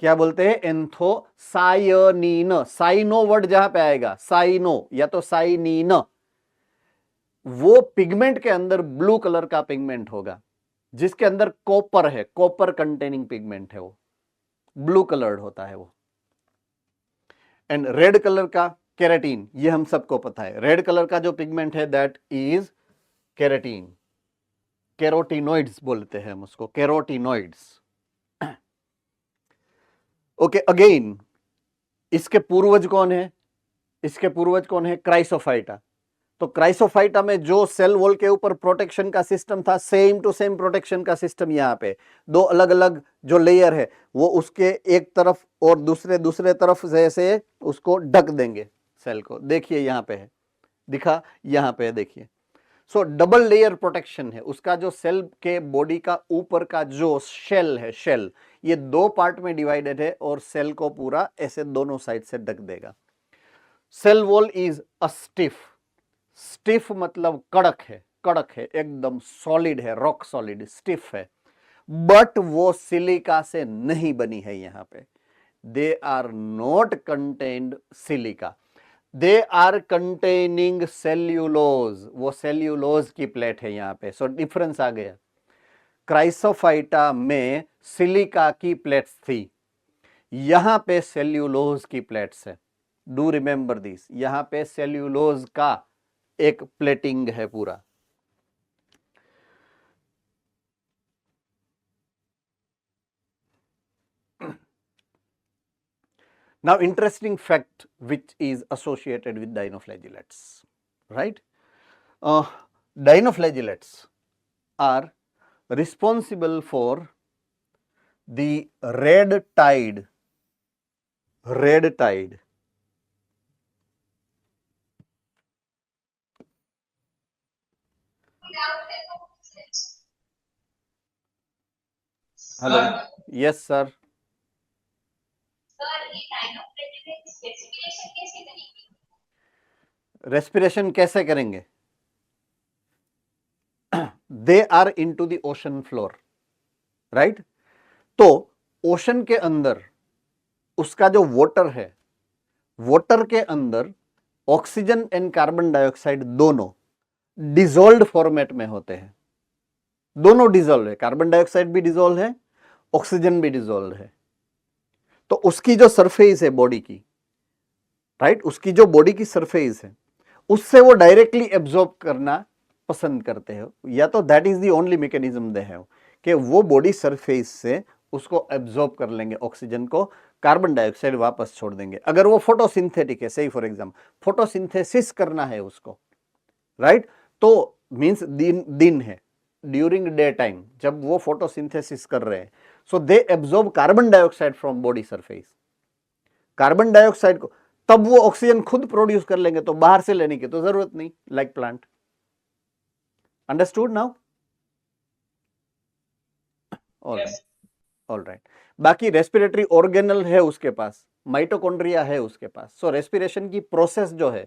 क्या बोलते हैं? एंथोसायनिन। साइनो वर्ड जहां पे आएगा, साइनो या तो साइनिन, वो पिगमेंट के अंदर ब्लू कलर का पिगमेंट होगा जिसके अंदर कॉपर है, कॉपर कंटेनिंग पिगमेंट है, वो ब्लू कलर्ड होता है वो। एंड रेड कलर का केराटिन, ये हम सबको पता है। रेड कलर का जो पिगमेंट है दैट इज केराटिन। कैरोटिनॉइड्स बोलते हैं हम उसको, कैरोटिनॉइड्स। ओके, अगेन इसके पूर्वज कौन है? इसके पूर्वज कौन है? क्राइसोफाइटा। तो क्राइसोफाइटा में जो सेल वॉल के ऊपर प्रोटेक्शन का सिस्टम था, सेम टू सेम प्रोटेक्शन का सिस्टम यहाँ पे। दो अलग अलग जो लेयर है वो उसके एक तरफ और दूसरे तरफ जैसे उसको ढक देंगे सेल को। देखिए यहाँ पे है, दिखा? यहाँ पे देखिए। सो डबल लेयर प्रोटेक्शन है उसका। जो सेल के बॉडी का ऊपर का जो शेल है, शेल, ये 2 पार्ट में डिवाइडेड है और सेल को पूरा ऐसे दोनों साइड से ढक देगा। Cell wall is a stiff. Stiff मतलब कड़क है, कड़क है, एकदम सॉलिड है, रॉक सॉलिड, स्टिफ है। बट वो सिलिका से नहीं बनी है। यहां पे they are not contained silica, they are containing cellulose. वो सेल्यूलोज की प्लेट है यहां पे। सो डिफरेंस आ गया। क्राइसोफाइटा में सिलिका की प्लेट्स थी, यहां पे सेल्यूलोज की प्लेट्स है। डू रिमेंबर दिस, यहां पे सेल्यूलोज का एक प्लेटिंग है पूरा। Now, interesting fact which is associated with dinoflagellates, right? Dinoflagellates are responsible for the red tide. Red tide. Hello. Yes, sir. Sir ये डायनोफ्लैजेलेट्स रेस्पिरेशन कैसे करेंगे? रेस्पिरेशन कैसे करेंगे? They are into the ocean floor, right? तो ocean के अंदर उसका जो वाटर है, वाटर के अंदर ऑक्सीजन एंड कार्बन डाइऑक्साइड दोनों डिसॉल्व्ड फॉर्मेट में होते हैं, दोनों डिसॉल्व है, कार्बन डाइऑक्साइड भी डिसॉल्व है, ऑक्सीजन भी डिसॉल्व है। तो उसकी जो सरफेस है बॉडी की, राइट, उसकी जो बॉडी की सरफेस है उससे वो डायरेक्टली एब्जॉर्ब करना पसंद करते हो, या तो that is the only mechanism they have कि वो बॉडी सरफेस से उसको एब्जॉर्ब कर लेंगे ऑक्सीजन को, कार्बन डाइऑक्साइड वापस छोड़ देंगे। अगर वो फोटोसिंथेटिक है, सही फॉर एग्जाम्पल फोटोसिंथेसिस करना है उसको, राइट, तो मींस दिन है, ड्यूरिंग डे टाइम जब वो फोटोसिंथेसिस कर रहे हैं, so they absorb carbon dioxide from body surface. Carbon dioxide को तब वो ऑक्सीजन खुद प्रोड्यूस कर लेंगे, तो बाहर से लेने की तो जरूरत नहीं, like plant. Understood now? All right. बाकी रेस्पिरेटरी ऑर्गेनल है उसके पास, माइटोकॉन्ड्रिया है उसके पास, सो रेस्पिरेशन की प्रोसेस जो है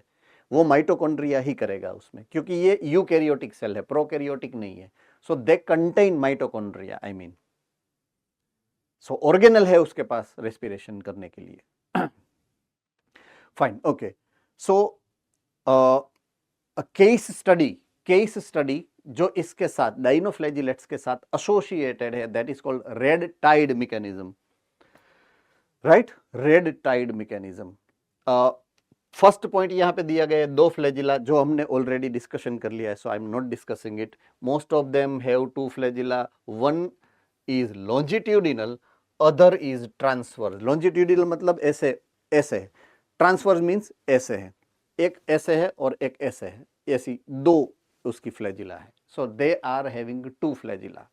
वो माइटोकॉन्ड्रिया ही करेगा उसमें, क्योंकि ये यूकैरियोटिक सेल है, प्रोकैरियोटिक नहीं है, so they contain mitochondria, I mean, so organelle है उसके पास रेस्पिरेशन करने के लिए। Fine, okay. So case study जो इसके साथ डाइनोफ्लैजिलेट्स के साथ एसोसिएटेड है, that is called red tide mechanism, right, red tide mechanism. First point यहां पे दिया गया है, दो फ्लैजिला जो हमने ऑलरेडी डिस्कशन कर लिया है, so I am not discussing it. Most of them have two flagella, one is longitudinal, other is transverse. Longitudinal मतलब ऐसे ऐसे है, ट्रांसवर्स मींस ऐसे है, एक ऐसे है और एक ऐसे है, ऐसी दो उसकी फ्लैजिला है, so they are having two flagella.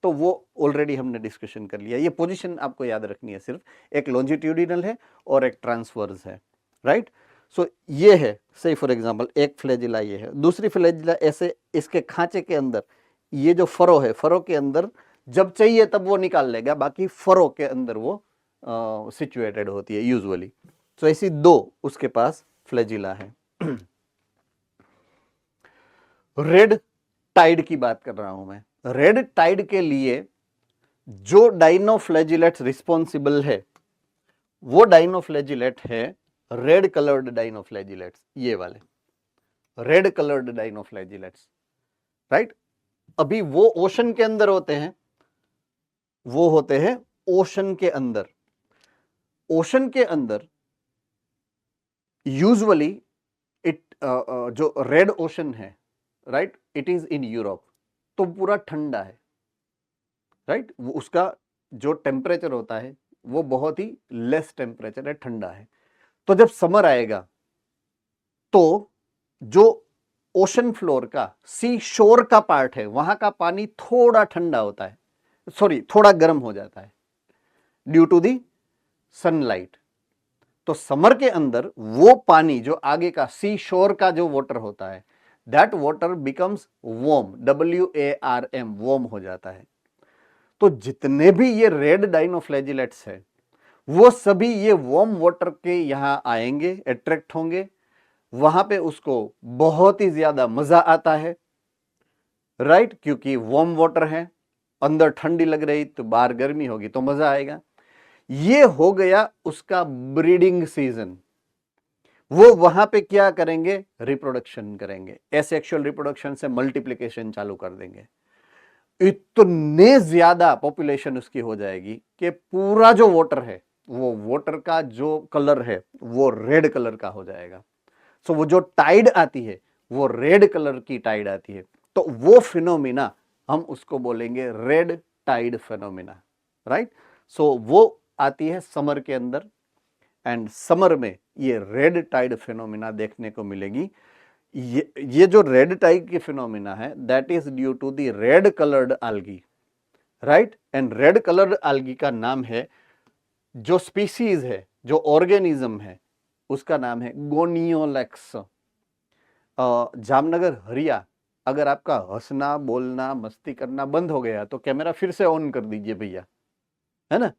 तो वो ऑलरेडी हमने डिस्कशन कर लिया, ये पोजीशन आपको याद रखनी है सिर्फ, एक लॉन्जिट्यूडिनल है और एक ट्रांसवर्स है, राइट। सो ये है, सही फॉर एग्जांपल एक फ्लैजिला ये है, दूसरी फ्लैजिला ऐसे इसके खांचे के अंदर, ये जो फरो है, फरो के अंदर जब चाहिए तब वो निकाल लेगा, बाकी फरो के अंदर वो सिचुएटेड होती है यूजुअली। तो ऐसी दो उसके पास फ्लैजिला है। रेड टाइड की बात कर रहा हूं मैं। रेड टाइड के लिए जो डाइनोफ्लैजिलेट्स रिस्पॉन्सिबल है वो डाइनोफ्लैजिलेट है रेड कलर्ड डाइनोफ्लैजिलेट्स, ये वाले रेड कलर्ड डाइनोफ्लैजिलेट्स, राइट। अभी वो ओशन के अंदर होते हैं, वो होते हैं ओशन के अंदर। ओशन के अंदर यूजुअली इट जो रेड ओशन है, right, it is in Europe, तो पूरा ठंडा है, राइट, वो उसका जो टेम्परेचर होता है वो बहुत ही लेस टेम्परेचर है, ठंडा है। तो जब समर आएगा तो जो ओशन फ्लोर का सी शोर का पार्ट है वहां का पानी थोड़ा ठंडा होता है, सॉरी थोड़ा गर्म हो जाता है ड्यू टू दी सनलाइट। तो समर के अंदर वो पानी जो आगे का सी शोर का जो वाटर होता है, that water becomes warm, WARM, warm हो जाता है। तो जितने भी ये रेड डाइनोफ्लैजिलेट्स है वो सभी ये वार्म वाटर के यहां आएंगे, अट्रैक्ट होंगे, वहां पे उसको बहुत ही ज्यादा मजा आता है, राइट, क्योंकि वार्म वाटर है, अंदर ठंडी लग रही तो बाहर गर्मी होगी तो मजा आएगा। ये हो गया उसका ब्रीडिंग सीजन। वो वहां पे क्या करेंगे, रिप्रोडक्शन करेंगे, एसेक्सुअल रिप्रोडक्शन से मल्टीप्लिकेशन चालू कर देंगे। इतने ज्यादा पॉपुलेशन उसकी हो जाएगी कि पूरा जो वाटर है, वो वाटर का जो कलर है वो रेड कलर का हो जाएगा। सो वो जो टाइड आती है वो रेड कलर की टाइड आती है, तो वो फिनोमिना हम उसको बोलेंगे रेड टाइड फिनोमिना, राइट। सो वो आती है समर के अंदर, एंड समर में ये रेड टाइड फिनोमिना देखने को मिलेगी। ये जो रेड टाइड की फिनोमिना है that is due to the red coloured algae, right. And red coloured algae का नाम है, जो स्पीसीज है, जो ऑर्गेनिज्म है, उसका नाम है गोनियोलेक्स। जामनगर हरिया, अगर आपका हंसना बोलना मस्ती करना बंद हो गया तो कैमरा फिर से ऑन कर दीजिए भैया, है ना।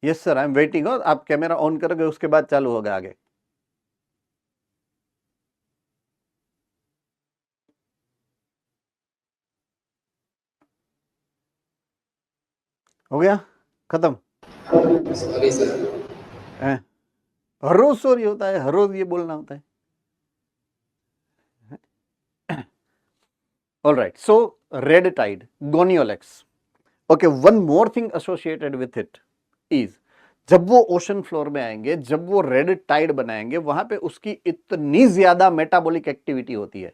Yes sir, I am waiting. आप कैमरा ऑन करोगे उसके बाद चालू होगा आगे। हो गया खत्म? Sorry sir. हैं? हर रोज सॉरी होता है, हर रोज ये बोलना होता है। All right, so red tide, Goniolax. Okay, one more thing associated with it is जब वो ओशन फ्लोर में आएंगे, जब वो रेड टाइड बनाएंगे, वहां पे उसकी इतनी ज्यादा मेटाबॉलिक एक्टिविटी होती है।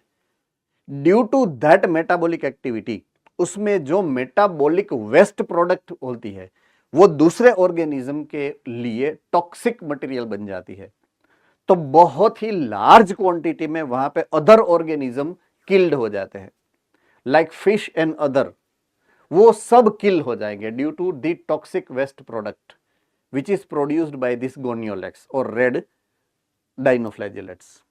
Due to that metabolic activity, उसमें जो मेटाबॉलिक वेस्ट प्रोडक्ट होती है वो दूसरे ऑर्गेनिज्म के लिए टॉक्सिक मटेरियल बन जाती है। तो बहुत ही लार्ज क्वांटिटी में वहां पे अदर ऑर्गेनिज्म किल्ड हो जाते हैं, लाइक फिश एंड अदर, वो सब किल हो जाएंगे due to the toxic waste product which is produced by this Gonyaulax और रेड डाइनोफ्लैजेलेट्स।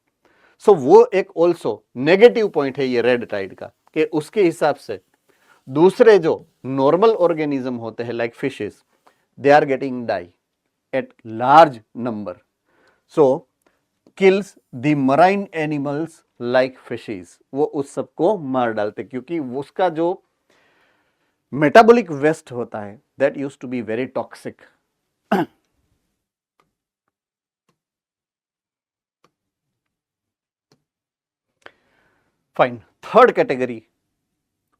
सो वो एक ऑल्सो नेगेटिव पॉइंट है ये रेड टाइड का, कि उसके हिसाब से दूसरे जो नॉर्मल ऑर्गेनिज्म होते हैं like fishes, they are getting die at large number, so kills the marine animals like fishes, वो उस सबको मार डालते, क्योंकि उसका जो मेटाबॉलिक वेस्ट होता है that use to be very toxic. Fine. Third category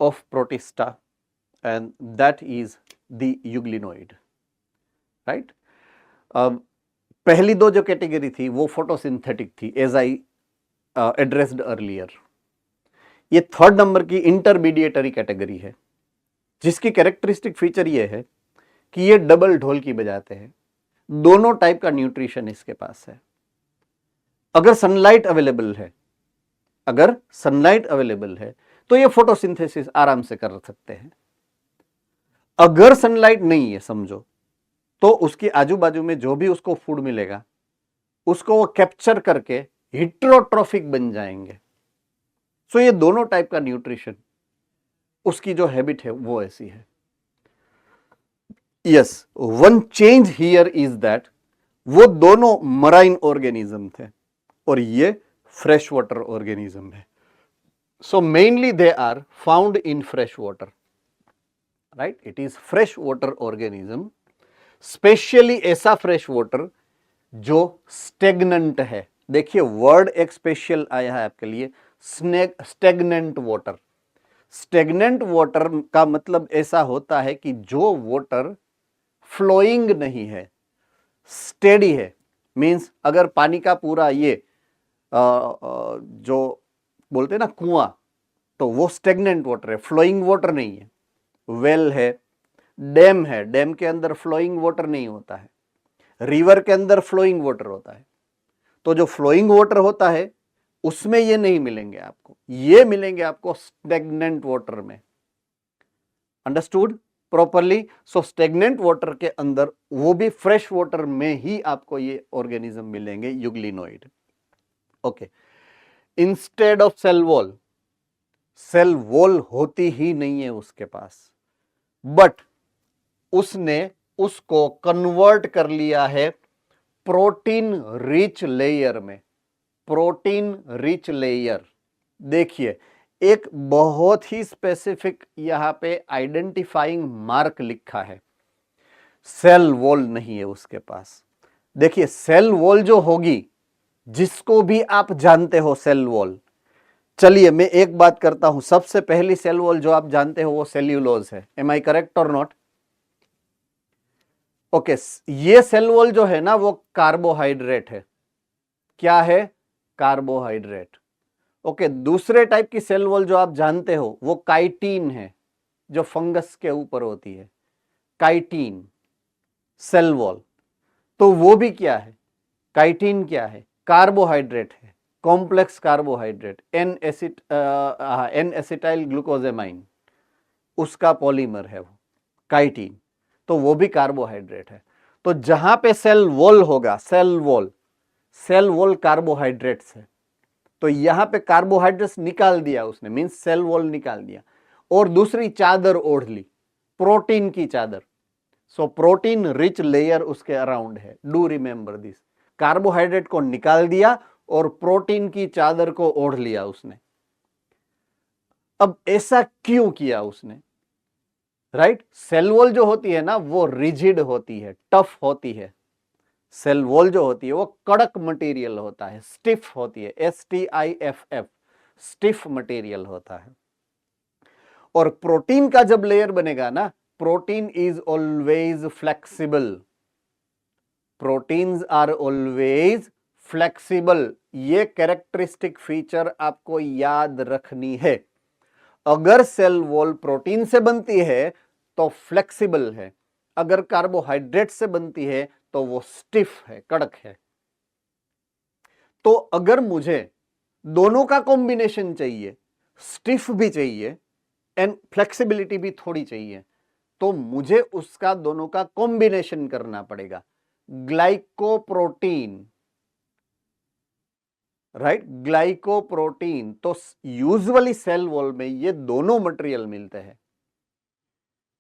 of Protista, and that is the euglenoid, right? पहली दो जो कैटेगरी थी वो फोटोसिंथेटिक थी, एज आई एड्रेस्ड अर्लियर। ये थर्ड नंबर की इंटरमीडिएटरी कैटेगरी है, जिसकी कैरेक्टरिस्टिक फीचर ये है कि ये डबल ढोल की बजाते हैं, दोनों टाइप का न्यूट्रिशन इसके पास है। अगर सनलाइट अवेलेबल है, अगर सनलाइट अवेलेबल है तो ये फोटोसिंथेसिस आराम से कर सकते हैं। अगर सनलाइट नहीं है समझो, तो उसके आजू बाजू में जो भी उसको फूड मिलेगा उसको वो कैप्चर करके हिट्रोट्रोफिक बन जाएंगे। सो ये दोनों टाइप का न्यूट्रिशन, उसकी जो हैबिट है वो ऐसी है। Yes, one change here is that वो दोनों मराइन ऑर्गेनिज्म थे और ये फ्रेश वाटर ऑर्गेनिज्म है। So mainly they are found in fresh water, right? It is fresh water organism, specially ऐसा फ्रेश वाटर जो स्टेगनेंट है। देखिए वर्ड एक स्पेशल आया है आपके लिए, स्टेगनेंट वाटर। स्टेगनेंट वाटर का मतलब ऐसा होता है कि जो वाटर फ्लोइंग नहीं है, स्टेडी है। मींस अगर पानी का पूरा ये जो बोलते हैं ना कुआं, तो वो स्टेगनेंट वाटर है, फ्लोइंग वाटर नहीं है। वेल है, डैम के अंदर फ्लोइंग वाटर नहीं होता है, रिवर के अंदर फ्लोइंग वाटर होता है। तो जो फ्लोइंग वाटर होता है उसमें ये नहीं मिलेंगे आपको, ये मिलेंगे आपको स्टेगनेंट वाटर में। Understood properly? So stagnant water के अंदर, वो भी फ्रेश वाटर में ही आपको ये ऑर्गेनिज्म मिलेंगे, euglenoid. Okay, instead of cell wall, cell wall होती ही नहीं है उसके पास, बट उसने उसको कन्वर्ट कर लिया है प्रोटीन रिच लेयर में। प्रोटीन रिच लेयर, देखिए एक बहुत ही स्पेसिफिक यहां पे आइडेंटिफाइंग मार्क लिखा है, सेल वॉल नहीं है उसके पास। देखिए सेल वॉल जो होगी, जिसको भी आप जानते हो सेल वॉल, चलिए मैं एक बात करता हूं, सबसे पहली सेल वॉल जो आप जानते हो वो सेल्यूलोज है। एम आई करेक्ट और नॉट? ओके, ये सेल वॉल जो है ना वो कार्बोहाइड्रेट है। क्या है? कार्बोहाइड्रेट। ओके, दूसरे टाइप की सेल वॉल जो आप जानते हो वो काइटिन है, जो फंगस के ऊपर होती है, काइटिन सेल वॉल। तो वो भी क्या है? काइटिन क्या है? कार्बोहाइड्रेट है, complex carbohydrate, N acetyl glucosamine, उसका पॉलीमर है वो काइटिन, तो वो भी कार्बोहाइड्रेट है। तो जहां पे सेल वॉल होगा, सेल वॉल कार्बोहाइड्रेट्स है, तो यहां पे कार्बोहाइड्रेट्स निकाल दिया उसने, मींस सेल वॉल निकाल दिया, और दूसरी चादर ओढ़ ली, प्रोटीन की चादर। सो प्रोटीन रिच लेयर उसके अराउंड है। डू रिमेंबर दिस, कार्बोहाइड्रेट को निकाल दिया और प्रोटीन की चादर को ओढ़ लिया उसने। अब ऐसा क्यों किया उसने? राइट? सेल वॉल जो होती है ना वो रिजिड होती है, टफ होती है, सेल वॉल जो होती है वो कड़क मटेरियल होता है, स्टिफ होती है, STIFF, स्टिफ मटेरियल होता है। और प्रोटीन का जब लेयर बनेगा ना, protein is always flexible, proteins are always flexible. ये कैरेक्टरिस्टिक फीचर आपको याद रखनी है। अगर सेल वॉल प्रोटीन से बनती है तो फ्लेक्सिबल है, अगर कार्बोहाइड्रेट से बनती है तो वो स्टिफ है, कड़क है। तो अगर मुझे दोनों का कॉम्बिनेशन चाहिए, स्टिफ भी चाहिए एंड फ्लेक्सिबिलिटी भी थोड़ी चाहिए, तो मुझे उसका दोनों का कॉम्बिनेशन करना पड़ेगा। Glycoprotein, right, glycoprotein. तो यूजुअली सेल वॉल में ये दोनों मटेरियल मिलते हैं।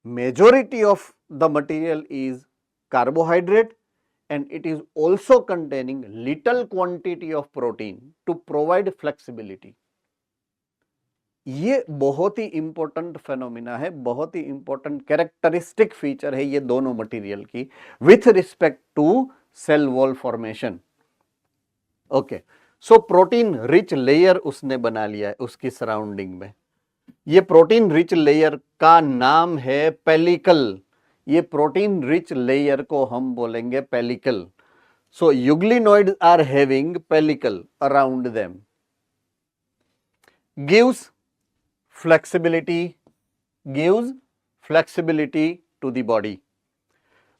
Majority of the material is carbohydrate and it is also containing little quantity of protein to provide flexibility. ये बहुत ही इंपॉर्टेंट फेनोमिना है, बहुत ही इंपॉर्टेंट कैरेक्टरिस्टिक फीचर है ये दोनों मटेरियल की with respect to cell wall formation. Okay, so protein rich layer उसने बना लिया है उसकी सराउंडिंग में। ये प्रोटीन रिच लेयर का नाम है पेलिकल। ये प्रोटीन रिच लेयर को हम बोलेंगे pellicle. So euglenoids are having pellicle around them, gives flexibility, gives flexibility to the body.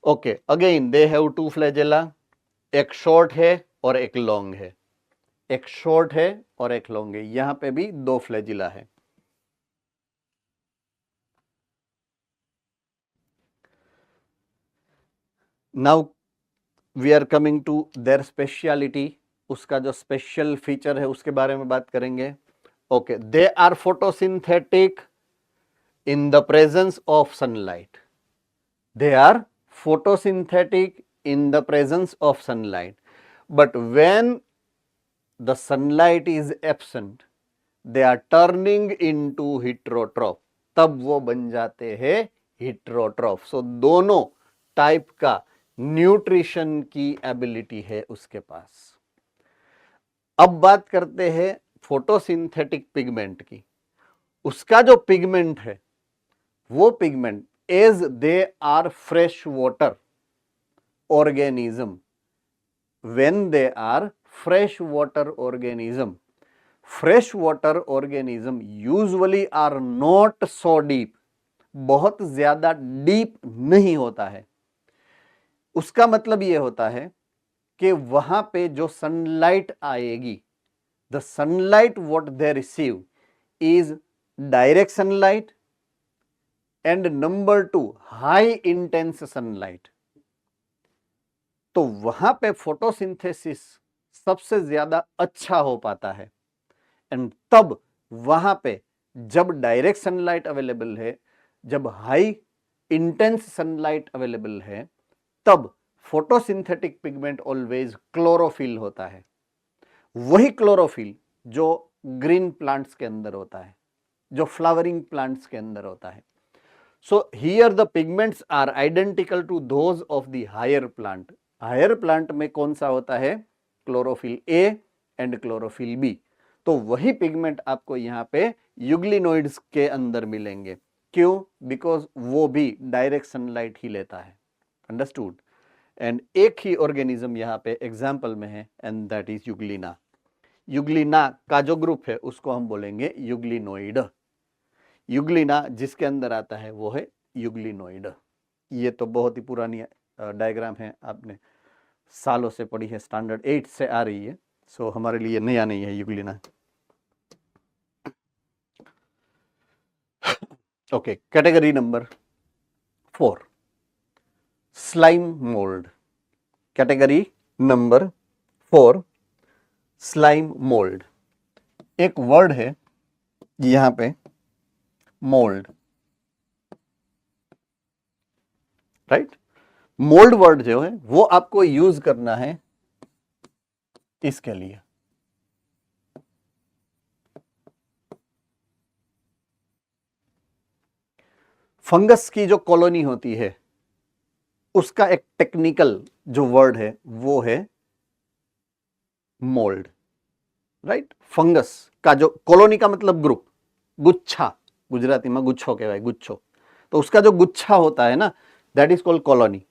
Okay, again they have two flagella, एक शॉर्ट है और एक लॉन्ग है, एक शॉर्ट है और एक लॉन्ग है। यहां पे भी दो फ्लैजिला है। Now we are coming to their speciality, उसका जो स्पेशल फीचर है उसके बारे में बात करेंगे। Okay, they are photosynthetic in the presence of sunlight, they are photosynthetic in the presence of sunlight, but when the sunlight is absent they are turning into heterotroph, तब वो बन जाते हैं हिट्रोट्रॉफ। सो दोनों टाइप का न्यूट्रिशन की एबिलिटी है उसके पास। अब बात करते हैं फोटोसिंथेटिक पिगमेंट की। उसका जो पिगमेंट है वो pigment as they are fresh water organism, when they are fresh water organism, fresh water organism usually are not so deep, बहुत ज्यादा डीप नहीं होता है। उसका मतलब यह होता है कि वहां पे जो सनलाइट आएगी, the sunlight what they receive is direct sunlight and number 2 high intense sunlight. तो वहां पे फोटोसिंथेसिस सबसे ज्यादा अच्छा हो पाता है। एंड तब वहां पे जब डायरेक्ट सनलाइट अवेलेबल है, जब हाई इंटेंस सनलाइट अवेलेबल है, तब फोटोसिंथेटिक पिगमेंट ऑलवेज क्लोरोफिल होता है। वही क्लोरोफिल जो ग्रीन प्लांट्स के अंदर होता है, जो फ्लावरिंग प्लांट्स के अंदर होता है। So here the pigments are identical to those of the higher plant. Higher plant में कौन सा होता है? Chlorophyll A and chlorophyll B. तो वही पिगमेंट आपको यहाँ पे यूग्लिनोइड्स के अंदर मिलेंगे। क्यों? बिकॉज वो भी डायरेक्ट सनलाइट ही लेता है। अंडरस्टूड? एंड एक ही ऑर्गेनिज्म यहाँ पे एग्जाम्पल में है and that is Euglena. Euglena का जो ग्रुप है उसको हम बोलेंगे यूग्लिनोइड। यूग्लिना जिसके अंदर आता है वो है यूग्लिनोइड। ये तो बहुत ही पुरानी डायग्राम है, आपने सालों से पढ़ी है, स्टैंडर्ड 8 से आ रही है। सो हमारे लिए नया नहीं है Euglena. Okay, category number 4, slime mould. Category number 4, slime mould. एक वर्ड है यहां पे मोल्ड, राइट? मोल्ड वर्ड जो है वो आपको यूज करना है इसके लिए। फंगस की जो कॉलोनी होती है उसका एक टेक्निकल जो वर्ड है वो है मोल्ड, राइट। फंगस का जो कॉलोनी का मतलब ग्रुप, गुच्छा, गुजराती में गुच्छो कहवाय, गुच्छो, तो उसका जो गुच्छा होता है ना, दैट इज कॉल्ड कॉलोनी।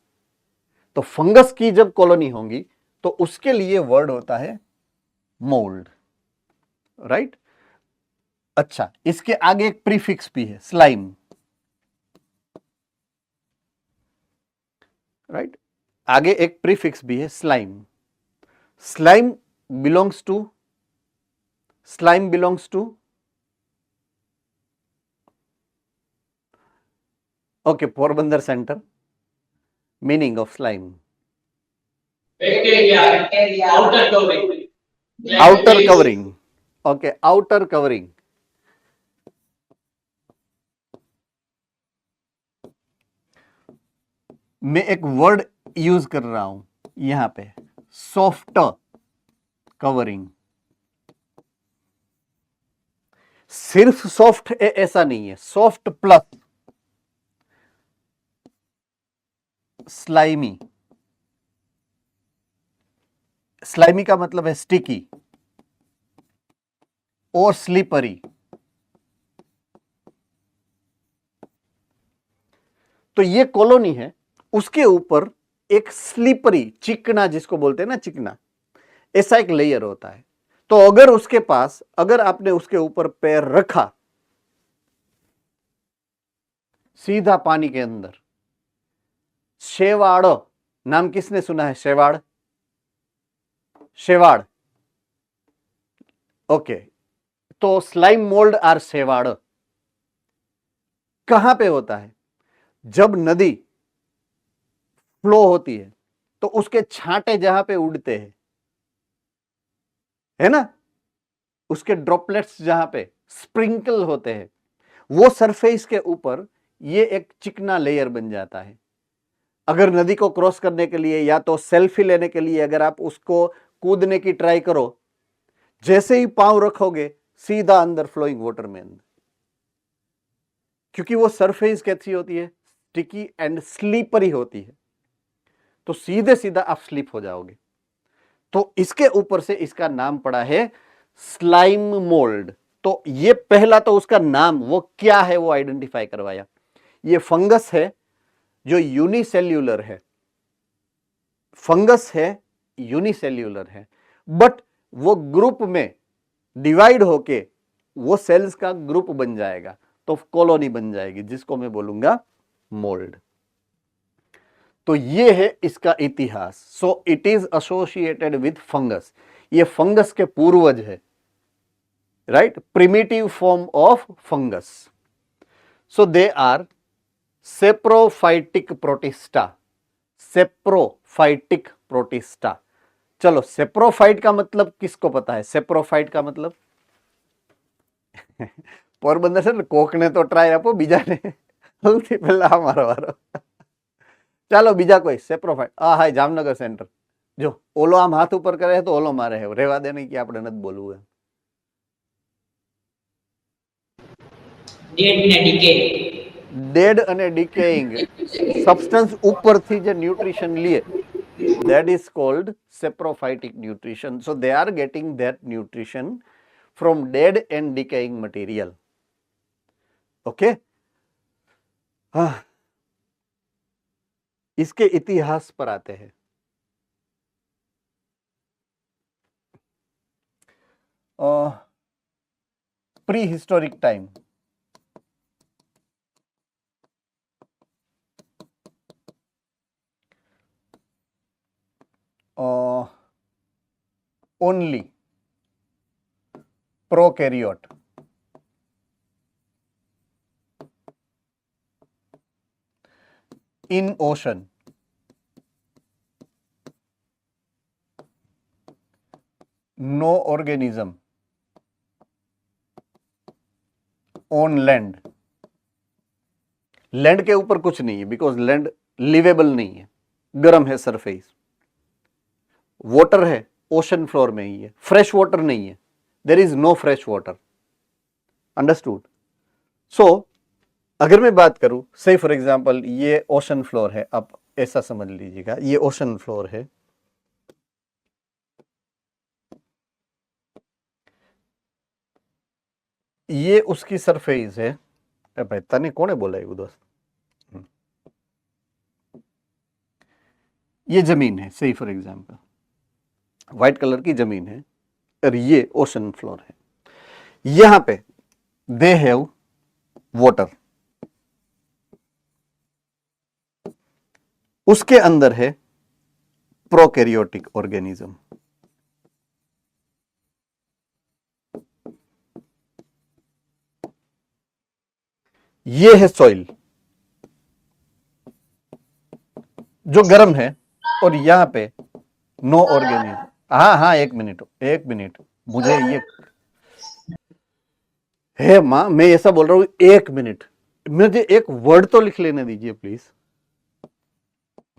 तो फंगस की जब कॉलोनी होंगी तो उसके लिए वर्ड होता है मोल्ड, राइट। अच्छा, इसके आगे एक प्रीफिक्स भी है, स्लाइम, राइट। आगे एक प्रीफिक्स भी है, slime. Slime belongs to okay, Porbandar centre. Meaning of slime, Bacteria, outer covering. Outer covering, okay, outer covering. मैं एक वर्ड यूज कर रहा हूं यहां पे, सॉफ्ट कवरिंग। सिर्फ सॉफ्ट है ऐसा नहीं है, सॉफ्ट प्लस स्लाइमी। स्लाइमी का मतलब है स्टिकी और स्लिपरी। तो ये कॉलोनी है, उसके ऊपर एक स्लिपरी, चिकना जिसको बोलते हैं ना, चिकना, ऐसा एक लेयर होता है। तो अगर उसके पास, अगर आपने उसके ऊपर पैर रखा सीधा पानी के अंदर, शेवाड़ नाम किसने सुना है? शेवाड़, शेवाड़, ओके। तो स्लाइम मोल्ड आर शेवाड़ कहां पे होता है? जब नदी फ्लो होती है तो उसके छांटे जहां पे उड़ते हैं, है ना, उसके ड्रॉपलेट्स जहां पे स्प्रिंकल होते हैं, वो सरफेस के ऊपर ये एक चिकना लेयर बन जाता है। अगर नदी को क्रॉस करने के लिए या तो सेल्फी लेने के लिए अगर आप उसको कूदने की ट्राई करो, जैसे ही पांव रखोगे सीधा अंदर फ्लोइंग वाटर में अंदर, क्योंकि वो सरफेस कैसी होती है? स्टिकी एंड स्लीपरी होती है, तो सीधे सीधा आप स्लिप हो जाओगे। तो इसके ऊपर से इसका नाम पड़ा है स्लाइम मोल्ड। तो ये पहला तो उसका नाम वो क्या है वो आइडेंटिफाई करवाया। ये फंगस है जो यूनिसेल्यूलर है, फंगस है, यूनिसेल्यूलर है, बट वो ग्रुप में डिवाइड होके वो सेल्स का ग्रुप बन जाएगा, तो कॉलोनी बन जाएगी, जिसको मैं बोलूंगा मोल्ड। तो ये है इसका इतिहास। So it is associated with fungus, ये फंगस के पूर्वज है, right, primitive form of fungus. So they are saprophytic protista, saprophytic protista. चलो, सेप्रोफाइट का मतलब किसको पता है? सेप्रोफाइट का मतलब पोरबंदर से कोकने तो ट्राई आपो, बीजा ने સૌથી પહેલા અમારો વારો। ચાલો બીજા કોઈ સેપ્રોફાઇટ। હાય જામનગર સેન્ટર, જો ઓલો આમ હાથ ઉપર કરે તો ઓલો મારે હે, રેવા દે નહીં કે આપણે નથી બોલવું એમ। Dead and decay. ડેડ અને ડિકેઇંગ સબસ્ટન્સ ઉપરથી જે ન્યુટ્રિશન લે, that is called saprophytic nutrition. So they are getting that nutrition from dead and decaying material. Okay? इसके इतिहास पर आते हैं। Pre historic time, only prokaryote in ocean no organism on land। Land के ऊपर कुछ नहीं है, बिकॉज लैंड लिवेबल नहीं है, गर्म है सरफेस। वाटर है, ओशन फ्लोर में ही है, फ्रेश वाटर नहीं है, there is no fresh water. Understood? So अगर मैं बात करूं, से फॉर एग्जांपल ये ओशन फ्लोर है, आप ऐसा समझ लीजिएगा, ये ओशन फ्लोर है, ये उसकी सरफेस है। भाई तने कोने बोला है वो दोस्त? ये जमीन है, सही फॉर एग्जांपल व्हाइट कलर की जमीन है और ये ओशन फ्लोर है। यहां पे दे हैव वाटर, उसके अंदर है प्रोकैरियोटिक ऑर्गेनिज्म। ये है सॉइल जो गर्म है, और यहां पे नो ऑर्गेनिज्म। हाँ, एक मिनट, मुझे ये है मां, मैं ऐसा बोल रहा हूं, 1 मिनट, मुझे एक वर्ड तो लिख लेने दीजिए प्लीज।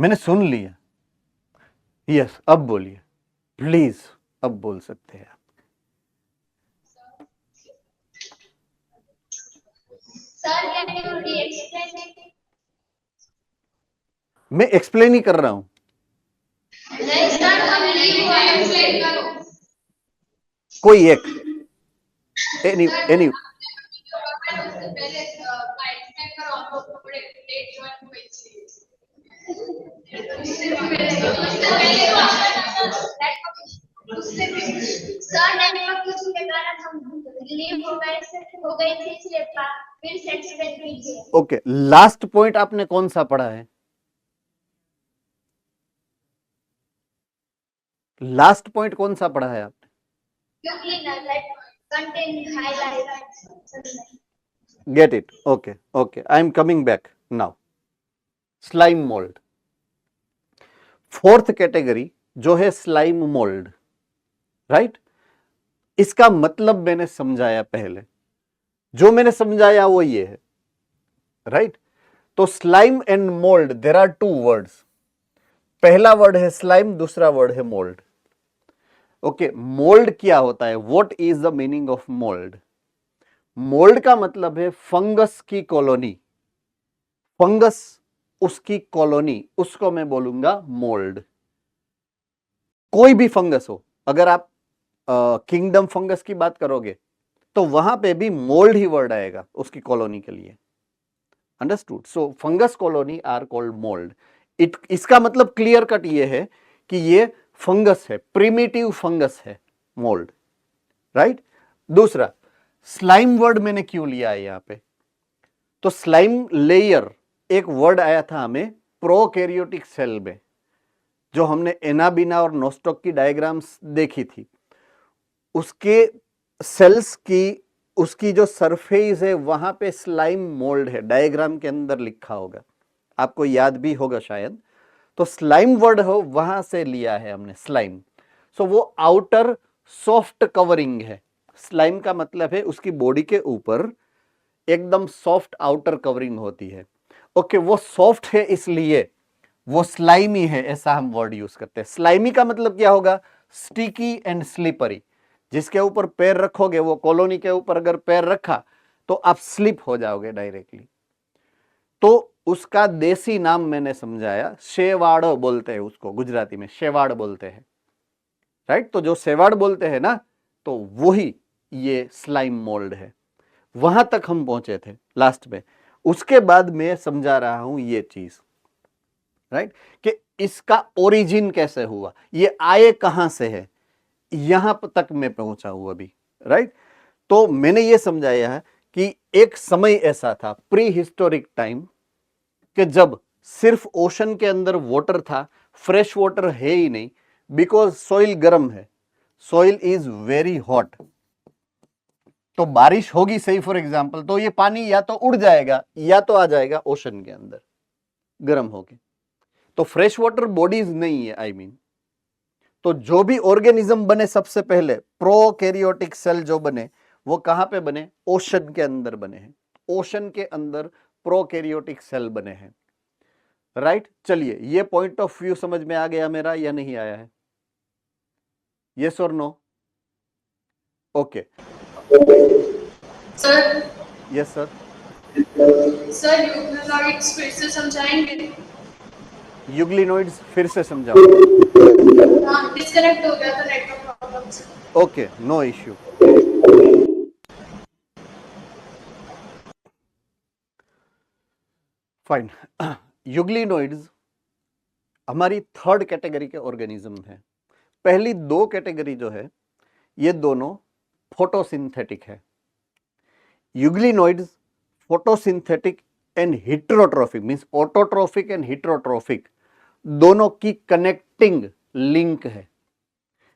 मैंने सुन लिया। यस, अब बोलिए प्लीज, अब बोल सकते हैं आप। Sir, can you re-explain it? मैं एक्सप्लेन ही कर रहा हूं। नहीं सर, हम लीव को एक्सप्लेन करो। कोई एक एनी उससे पहले एक्सप्लेन करो, हम लोग थोड़े लेट ज्वाइन हुए इसलिए। सर नेटवर्क इशू के कारण हम लीव हो गए थे इसलिए फिर से एक्सप्लेन कीजिए। ओके, लास्ट पॉइंट आपने कौन सा पढ़ा है? लास्ट पॉइंट कौन सा पढ़ा है आपने? क्योंकि that contain highlight. Get it? Okay, I am coming back now. Slime mould, fourth category जो है स्लाइम मोल्ड, राइट? इसका मतलब मैंने समझाया पहले, जो मैंने समझाया वो ये है, राइट? तो slime and mould, there are 2 words. पहला वर्ड है स्लाइम, दूसरा वर्ड है मोल्ड। ओके, मोल्ड क्या होता है? What is the meaning of mould? Mould का मतलब है फंगस की कॉलोनी। फंगस उसकी कॉलोनी, उसको मैं बोलूंगा मोल्ड। कोई भी फंगस हो, अगर आप किंगडम फंगस की बात करोगे तो वहां पे भी मोल्ड ही वर्ड आएगा उसकी कॉलोनी के लिए। Understood? So fungus colony are called mould. इसका मतलब क्लियर कट ये है कि ये फंगस है, प्रिमिटिव फंगस है मोल्ड, राइट? दूसरा, स्लाइम वर्ड मैंने क्यों लिया है यहां पे? तो स्लाइम लेयर एक वर्ड आया था हमें प्रोकैरियोटिक सेल में, जो हमने एनाबिना और नोस्टॉक की डायग्राम्स देखी थी। उसके सेल्स की, उसकी जो सरफेस है वहां पे स्लाइम मोल्ड है, डायग्राम के अंदर लिखा होगा, आपको याद भी होगा शायद। तो स्लाइम वर्ड हो, वहां से लिया है हमने स्लाइम। सो वो आउटर सॉफ्ट कवरिंग है। स्लाइम का मतलब है उसकी बॉडी के ऊपर एकदम सॉफ्ट आउटर कवरिंग होती है। ओके, वो सॉफ्ट है इसलिए वो स्लाइमी है, ऐसा हम वर्ड यूज करते हैं। स्लाइमी का मतलब क्या होगा? Sticky and slippery. जिसके ऊपर पैर रखोगे, वो कॉलोनी के ऊपर अगर पैर रखा तो आप स्लिप हो जाओगे डायरेक्टली। तो उसका देसी नाम मैंने समझाया, शेवाड़ो बोलते हैं उसको, गुजराती में शेवाड़ बोलते हैं, राइट? तो जो शेवाड़ बोलते हैं ना, तो वही ये स्लाइम मोल्ड है। वहां तक हम पहुंचे थे लास्ट में। उसके बाद मैं समझा रहा हूं ये चीज, राइट? कि इसका ओरिजिन कैसे हुआ, ये आए कहां से है, यहां तक मैं पहुंचा हूं अभी, राइट? तो मैंने ये समझाया है कि एक समय ऐसा था, प्री हिस्टोरिक टाइम, कि जब सिर्फ ओशन के अंदर वाटर था, फ्रेश वाटर है ही नहीं, बिकॉज सॉइल गर्म है, सॉइल इज वेरी हॉट। तो बारिश होगी, सही फॉर एग्जांपल, तो ये पानी या तो उड़ जाएगा या तो आ जाएगा ओशन के अंदर गर्म होके। तो फ्रेश वाटर बॉडीज नहीं है, आई मीन। तो जो भी ऑर्गेनिज्म बने सबसे पहले, प्रोकैरियोटिक सेल जो बने, वो कहां पे बने? ओशन के अंदर बने हैं। ओशन के अंदर प्रोकैरियोटिक सेल बने हैं, राइट? चलिए, ये पॉइंट ऑफ व्यू समझ में आ गया मेरा या नहीं आया है? यस और no? Okay sir, yes sir. Sir यूक्लिड फिर से समझाएंगे? यूग्लिनोइड्स फिर से समझाओ. डिस्कनेक्ट हो गया था नेटवर्क प्रॉब्लम से. Okay, no issue. Fine. Euglenoids हमारी थर्ड कैटेगरी के ऑर्गेनिज्म है. पहली दो कैटेगरी जो है ये दोनों फोटोसिंथेटिक है. Euglenoids photosynthetic and heterotrophic means autotrophic and heterotrophic दोनों की कनेक्टिंग लिंक है.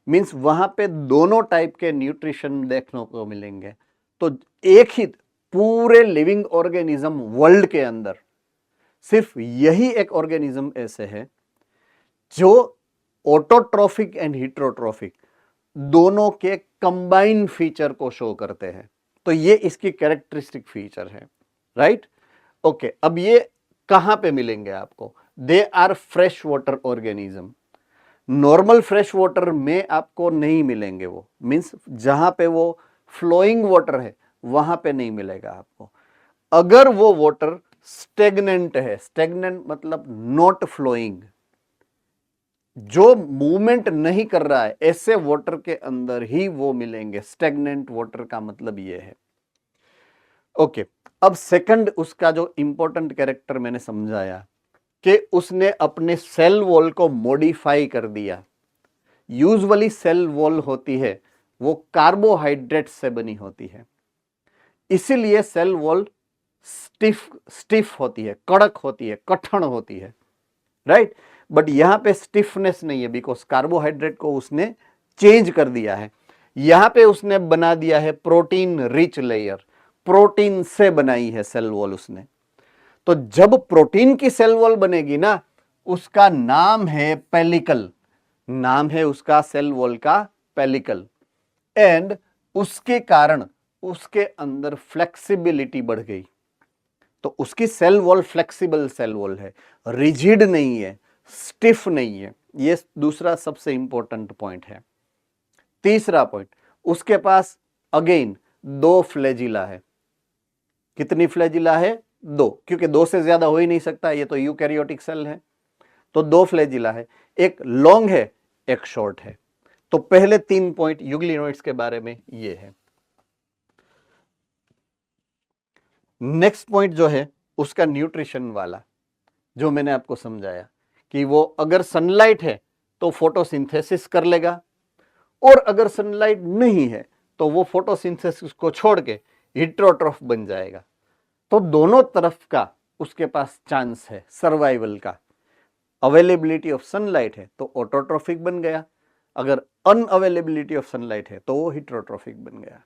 मींस वहां पे दोनों टाइप के न्यूट्रिशन देखने को मिलेंगे. तो एक ही पूरे लिविंग ऑर्गेनिज्म वर्ल्ड के अंदर सिर्फ यही एक ऑर्गेनिज्म ऐसे है जो ऑटोट्रोफिक एंड हिट्रोट्रोफिक दोनों के कंबाइन फीचर को शो करते हैं. तो ये इसकी कैरेक्टरिस्टिक फीचर है. राइट. ओके, अब ये कहां पे मिलेंगे आपको? They are fresh water organism. Normal fresh water में आपको नहीं मिलेंगे. वो मींस जहां पे वो फ्लोइंग वाटर है वहां पे नहीं मिलेगा आपको. अगर वो वाटर स्टेगनेंट है, स्टेगनेंट मतलब नॉट फ्लोइंग, जो मूवमेंट नहीं कर रहा है, ऐसे वाटर के अंदर ही वो मिलेंगे. स्टेगनेंट वाटर का मतलब ये है. ओके, अब सेकंड उसका जो इंपॉर्टेंट कैरेक्टर मैंने समझाया कि उसने अपने सेल वॉल को मॉडिफाई कर दिया. यूजुअली सेल वॉल होती है वो कार्बोहाइड्रेट से बनी होती है, इसीलिए सेल वॉल स्टिफ होती है, कड़क होती है, कठिन होती है. राइट. बट यहां पे स्टिफनेस नहीं है बिकॉज कार्बोहाइड्रेट को उसने चेंज कर दिया है. यहां पे उसने बना दिया है प्रोटीन रिच लेयर. प्रोटीन से बनाई है सेल वॉल उसने. तो जब प्रोटीन की सेल वॉल बनेगी ना, उसका नाम है पेलिकल. नाम है उसका सेल वॉल का पेलिकल. एंड उसके कारण उसके अंदर फ्लेक्सिबिलिटी बढ़ गई. तो उसकी cell wall flexible cell wall है, रिजिड नहीं है, स्टिफ नहीं है. ये दूसरा सबसे इंपॉर्टेंट पॉइंट है. तीसरा पॉइंट, उसके पास अगेन दो फ्लैजिला है. कितनी फ्लैजिला है? दो, क्योंकि दो से ज्यादा हो ही नहीं सकता, ये तो यूकैरियोटिक सेल है. तो दो फ्लैजिला है, एक लॉन्ग है, एक शॉर्ट है. तो पहले 3 पॉइंट यूग्लिनोइड्स के बारे में ये है. नेक्स्ट पॉइंट जो है उसका न्यूट्रिशन वाला, जो मैंने आपको समझाया कि वो अगर सनलाइट है तो फोटोसिंथेसिस कर लेगा, और अगर सनलाइट नहीं है तो वो फोटोसिंथेसिस को छोड़ के हिट्रोट्रोफ बन जाएगा. तो दोनों तरफ का उसके पास चांस है सर्वाइवल का. अवेलेबिलिटी ऑफ सनलाइट है तो ऑटोट्रोफिक बन गया, अगर अनअवेलेबिलिटी ऑफ सनलाइट है तो वो हिट्रोट्रोफिक बन गया.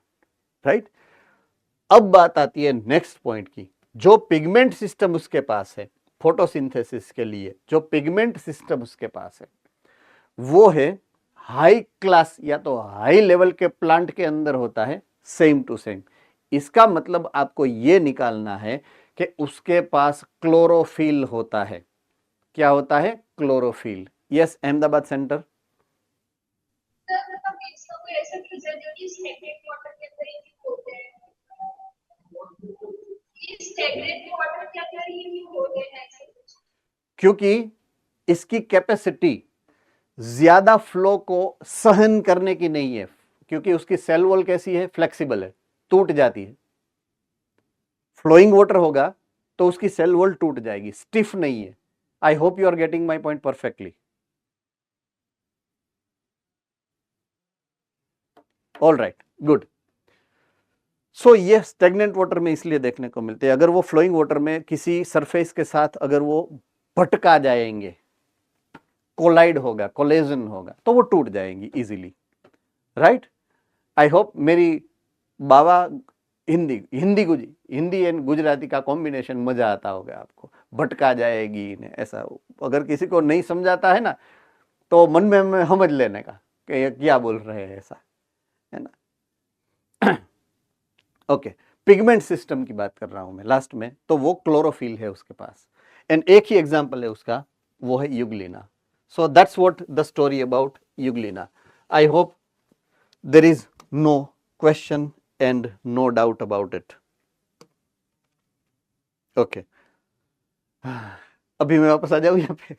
राइट. अब बात आती है नेक्स्ट पॉइंट की. जो पिगमेंट सिस्टम उसके पास है फोटोसिंथेसिस के लिए, जो पिगमेंट सिस्टम उसके पास है वो है हाई क्लास या तो हाई लेवल के प्लांट के अंदर होता है, सेम टू सेम. इसका मतलब आपको ये निकालना है कि उसके पास क्लोरोफिल होता है. क्या होता है? Chlorophyll. Yes, Ahmedabad centre. Sir मतलब इसका कोई ऐसा रिजल्ट स्टेगनेंट वाटर के अंदर ही होते हैं. ये स्टेगनेंट वाटर के अंदर ही होते हैं ऐसे कुछ. क्योंकि इसकी कैपेसिटी ज्यादा फ्लो को सहन करने की नहीं है, क्योंकि उसकी सेल वॉल कैसी है? फ्लेक्सिबल है, टूट जाती है. फ्लोइंग वाटर होगा तो उसकी सेल वॉल टूट जाएगी, स्टिफ नहीं है. I hope you are getting my point perfectly. All right, good. So ये स्टेगनेंट वाटर में इसलिए देखने को मिलते हैं. अगर वो फ्लोइंग वाटर में किसी सरफेस के साथ अगर वो भटका जाएंगे, कोलाइड होगा, कोलेजन होगा, तो वो टूट जाएंगी इजीली. राइट. आई होप मेरी बाबा हिंदी एंड गुजराती का कॉम्बिनेशन मजा आता होगा आपको. भटका जाएगी इन्हें, ऐसा अगर किसी को नहीं समझाता है ना तो मन में हमें समझ लेने का कि ये क्या बोल रहे हैं, ऐसा है ना. ओके, पिगमेंट सिस्टम की बात कर रहा हूं मैं लास्ट में. तो वो क्लोरोफिल है उसके पास, एंड एक ही एग्जांपल है उसका, वो है euglena. So that's what the story about euglena. I hope there is no question and no doubt about it. Okay. अभी मैं वापस आ जाऊं यहाँ पे.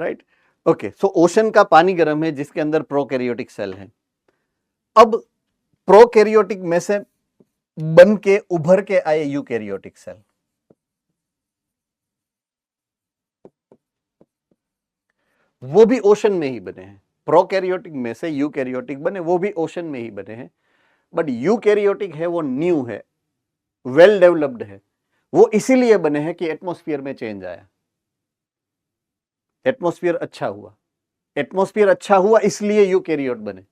राइट। ओके, सो ओशन का पानी गर्म है जिसके अंदर प्रोकैरियोटिक सेल है। अब प्रोकैरियोटिक में से बन के उभर के आए यूकैरियोटिक सेल। वो भी ओशन में ही बने हैं। प्रोकैरियोटिक में से यूकैरियोटिक बने, वो भी ओशन में ही बने हैं। बट यूकैरियोटिक है वो न्यू है, वेल डेवलप्ड है। वो इसीलिए बने हैं कि एटमॉस्फेयर में चेंज आया, एटमॉस्फेयर अच्छा हुआ, एटमॉस्फेयर अच्छा हुआ इसलिए यूकैरियोट बने।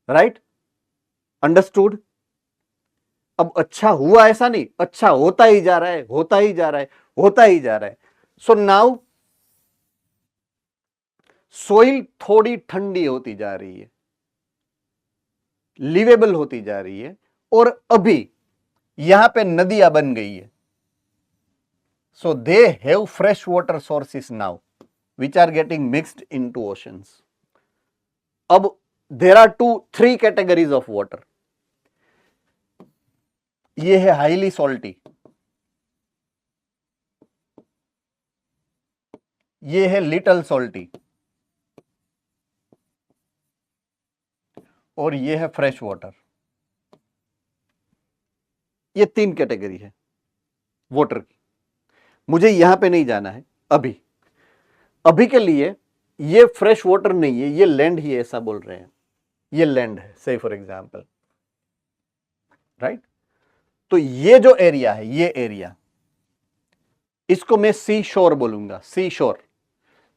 Right, understood. अब अच्छा हुआ ऐसा नहीं, अच्छा होता ही जा रहा है, होता ही जा रहा है, होता ही जा रहा है। सो नाउ सोइल थोड़ी ठंडी होती जा रही है, लिवेबल होती जा रही है, और अभी यहां पे नदियां बन गई है। So they have fresh water sources now which are getting mixed into oceans. अब there are 3 categories of water. ये है highly salty, ये है little salty, और ये है फ्रेश वाटर। ये 3 कैटेगरी है वाटर की। मुझे यहां पे नहीं जाना है अभी के लिए। ये फ्रेश वाटर नहीं है, ये लैंड ही है, ऐसा बोल रहे हैं। ये लैंड है, से फॉर एग्जाम्पल, राइट। तो ये जो एरिया है, ये एरिया, इसको मैं सी शोर बोलूंगा। सी शोर,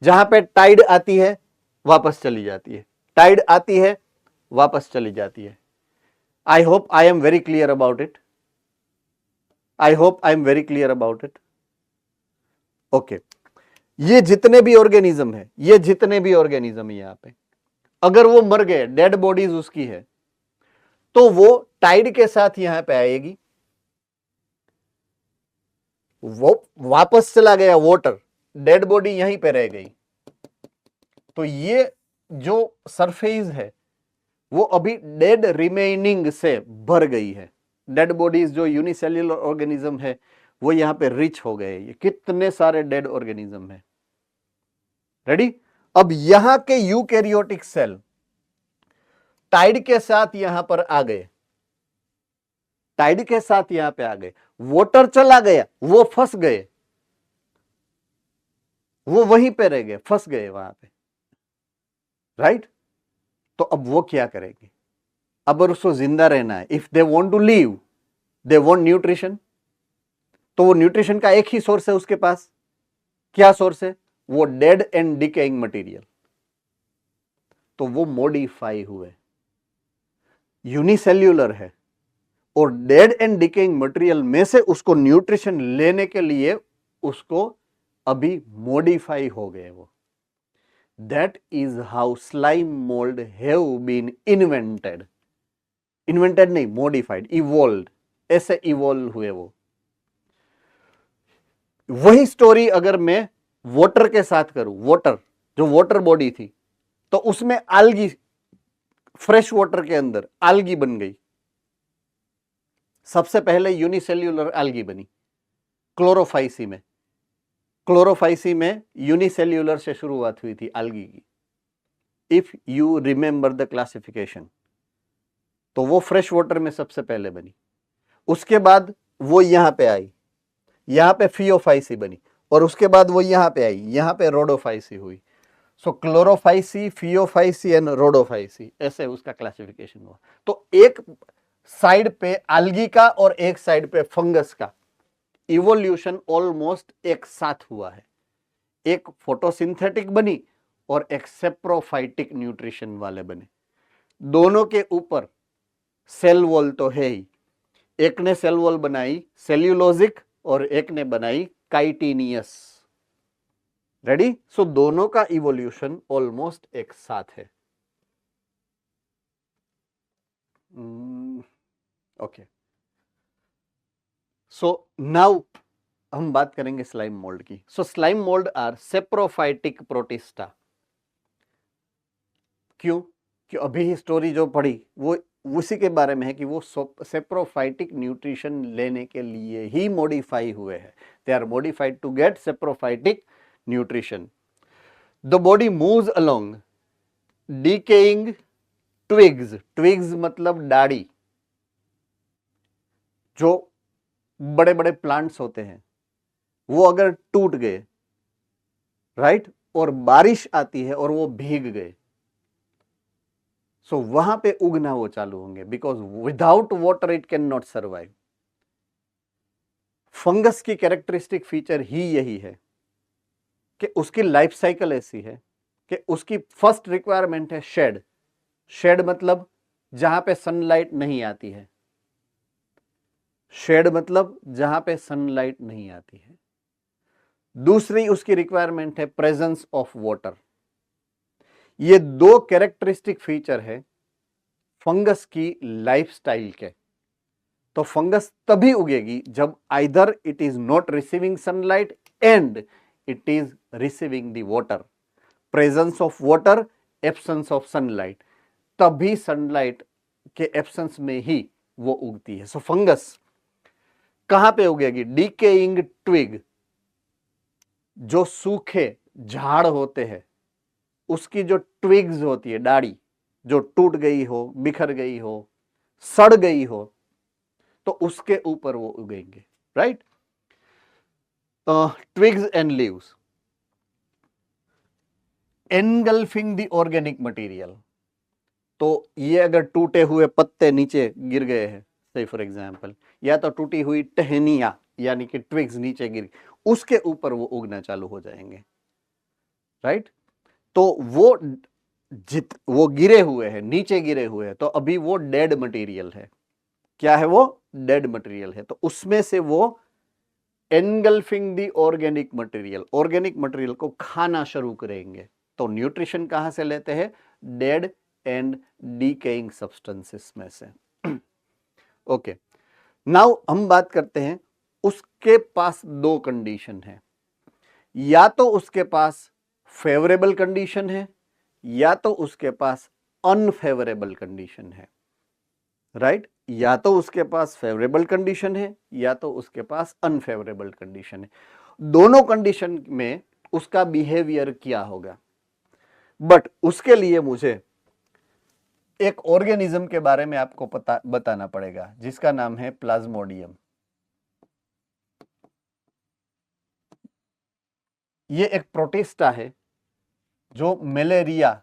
जहां पे टाइड आती है वापस चली जाती है, टाइड आती है वापस चली जाती है। I hope I am very clear about it. I hope I am very clear about it. Okay, ये जितने भी ऑर्गेनिज्म है, ये जितने भी ऑर्गेनिज्म है यहां पे, अगर वो मर गए, डेड बॉडीज उसकी है, तो वो टाइड के साथ यहां पे आएगी, वो वापस चला गया वाटर, डेड बॉडी यहीं पे रह गई। तो ये जो सरफेस है वो अभी डेड रिमेनिंग से भर गई है। डेड बॉडीज जो यूनिसेल्युलर ऑर्गेनिज्म है वो यहां पे रिच हो गए। ये कितने सारे डेड ऑर्गेनिज्म है। रेडी। अब यहां के यूकैरियोटिक सेल टाइड के साथ यहां पर आ गए, टाइड के साथ यहां पे आ गए, वाटर चला गया, वो फंस गए, वो वहीं पे रह गए, फंस गए वहां पे, राइट। तो अब वो क्या करेंगे? अब अगर उसको जिंदा रहना है, if they want to live, they want nutrition, तो वो न्यूट्रिशन का एक ही सोर्स है उसके पास। क्या सोर्स है? वो डेड एंड डिकेइंग मटेरियल। तो वो मॉडिफाई हुए, यूनिसेल्युलर है, और डेड एंड डिकेइंग मटेरियल में से उसको न्यूट्रिशन लेने के लिए उसको अभी मॉडिफाई हो गए वो। That is how slime mould have been invented. Invented नहीं, मॉडिफाइड, इवॉल्व, ऐसे इवॉल्व हुए वो। वही स्टोरी अगर मैं वाटर के साथ करूं, वाटर जो वाटर बॉडी थी, तो उसमें आल्गी, फ्रेश वाटर के अंदर आल्गी बन गई। सबसे पहले यूनिसेल्युलर आल्गी बनी क्लोरोफाइसी में। क्लोरोफाइसी में यूनिसेल्युलर से शुरुआत हुई थी आल्गी की, if you remember the classification. तो वो फ्रेश वाटर में सबसे पहले बनी। उसके बाद वो यहां पे आई, यहां पे फियोफाइसी बनी, और उसके बाद वो यहां पे आई, यहां पे रोडोफाइसी हुई। सो क्लोरोफाइसी, फियोफाइसी एंड रोडोफाइसी, ऐसे उसका क्लासिफिकेशन हुआ। तो एक साइड पे आल्गी का और एक साइड पे फंगस का इवोल्यूशन ऑलमोस्ट एक साथ हुआ है। एक फोटोसिंथेटिक बनी और एक सेप्रोफाइटिक न्यूट्रिशन वाले बने। दोनों के ऊपर सेल वॉल तो है ही। एक ने सेल वॉल बनाई सेल्यूलोजिक और एक ने बनाई काइटिनियस। रेडी। सो दोनों का इवोल्यूशन ऑलमोस्ट एक साथ है। ओके, सो नाउ हम बात करेंगे स्लाइम मोल्ड की। So slime mould are saprophytic protista. क्यों? कि अभी ही स्टोरी जो पढ़ी वो उसी के बारे में है कि वो सेप्रोफाइटिक न्यूट्रिशन लेने के लिए ही मॉडिफाई हुए हैं। They are modified to get saprophytic nutrition. The body moves along decaying twigs, twigs मतलब डाड़ी, जो बड़े बड़े प्लांट्स होते हैं वो अगर टूट गए, राइट, और बारिश आती है और वो भीग गए, सो वहां पे उगना वो चालू होंगे, because without water it can not survive. Fungus की कैरेक्टरिस्टिक फीचर ही यही है कि उसकी लाइफ साइकिल ऐसी है कि उसकी फर्स्ट रिक्वायरमेंट है शेड। शेड मतलब जहां पे सनलाइट नहीं आती है, शेड मतलब जहां पे सनलाइट नहीं आती है। दूसरी उसकी रिक्वायरमेंट है प्रेजेंस ऑफ वाटर। ये दो कैरेक्टरिस्टिक फीचर है फंगस की लाइफस्टाइल के। तो फंगस तभी उगेगी जब either it is not receiving sunlight and it is receiving the water. Presence of water, absence of sunlight, तभी सनलाइट के एब्सेंस में ही वो उगती है। सो फंगस कहां पे उगेगी? डीकेइंग ट्विग, जो सूखे झाड़ होते हैं उसकी जो ट्विग्स होती है, डाड़ी जो टूट गई हो, बिखर गई हो, सड़ गई हो, तो उसके ऊपर वो उगेंगे, right. Twigs and leaves engulfing the organic material. तो ये अगर टूटे हुए पत्ते नीचे गिर गए हैं, से फॉर एग्जांपल, या तो टूटी हुई टहनियां यानी कि ट्विग्स नीचे गिर, उसके ऊपर वो उगना चालू हो जाएंगे, राइट। तो वो गिरे हुए हैं, नीचे गिरे हुए हैं, तो अभी वो डेड मटेरियल है। क्या है वो? डेड मटेरियल है। तो उसमें से वो engulfing the organic material, organic material को खाना शुरू करेंगे। तो न्यूट्रिशन कहां से लेते हैं? डेड एंड डीकेइंग सब्सटेंसेस में से। ओके, नाउ हम बात करते हैं, उसके पास दो कंडीशन है, या तो उसके पास फेवरेबल कंडीशन है या तो उसके पास अनफेवरेबल कंडीशन है, राइट। या तो उसके पास फेवरेबल कंडीशन है या तो उसके पास अनफेवरेबल कंडीशन है। दोनों कंडीशन में उसका बिहेवियर क्या होगा, बट उसके लिए मुझे एक ऑर्गेनिज्म के बारे में आपको बताना पड़ेगा जिसका नाम है प्लाज्मोडियम। ये एक प्रोटिस्टा है जो मलेरिया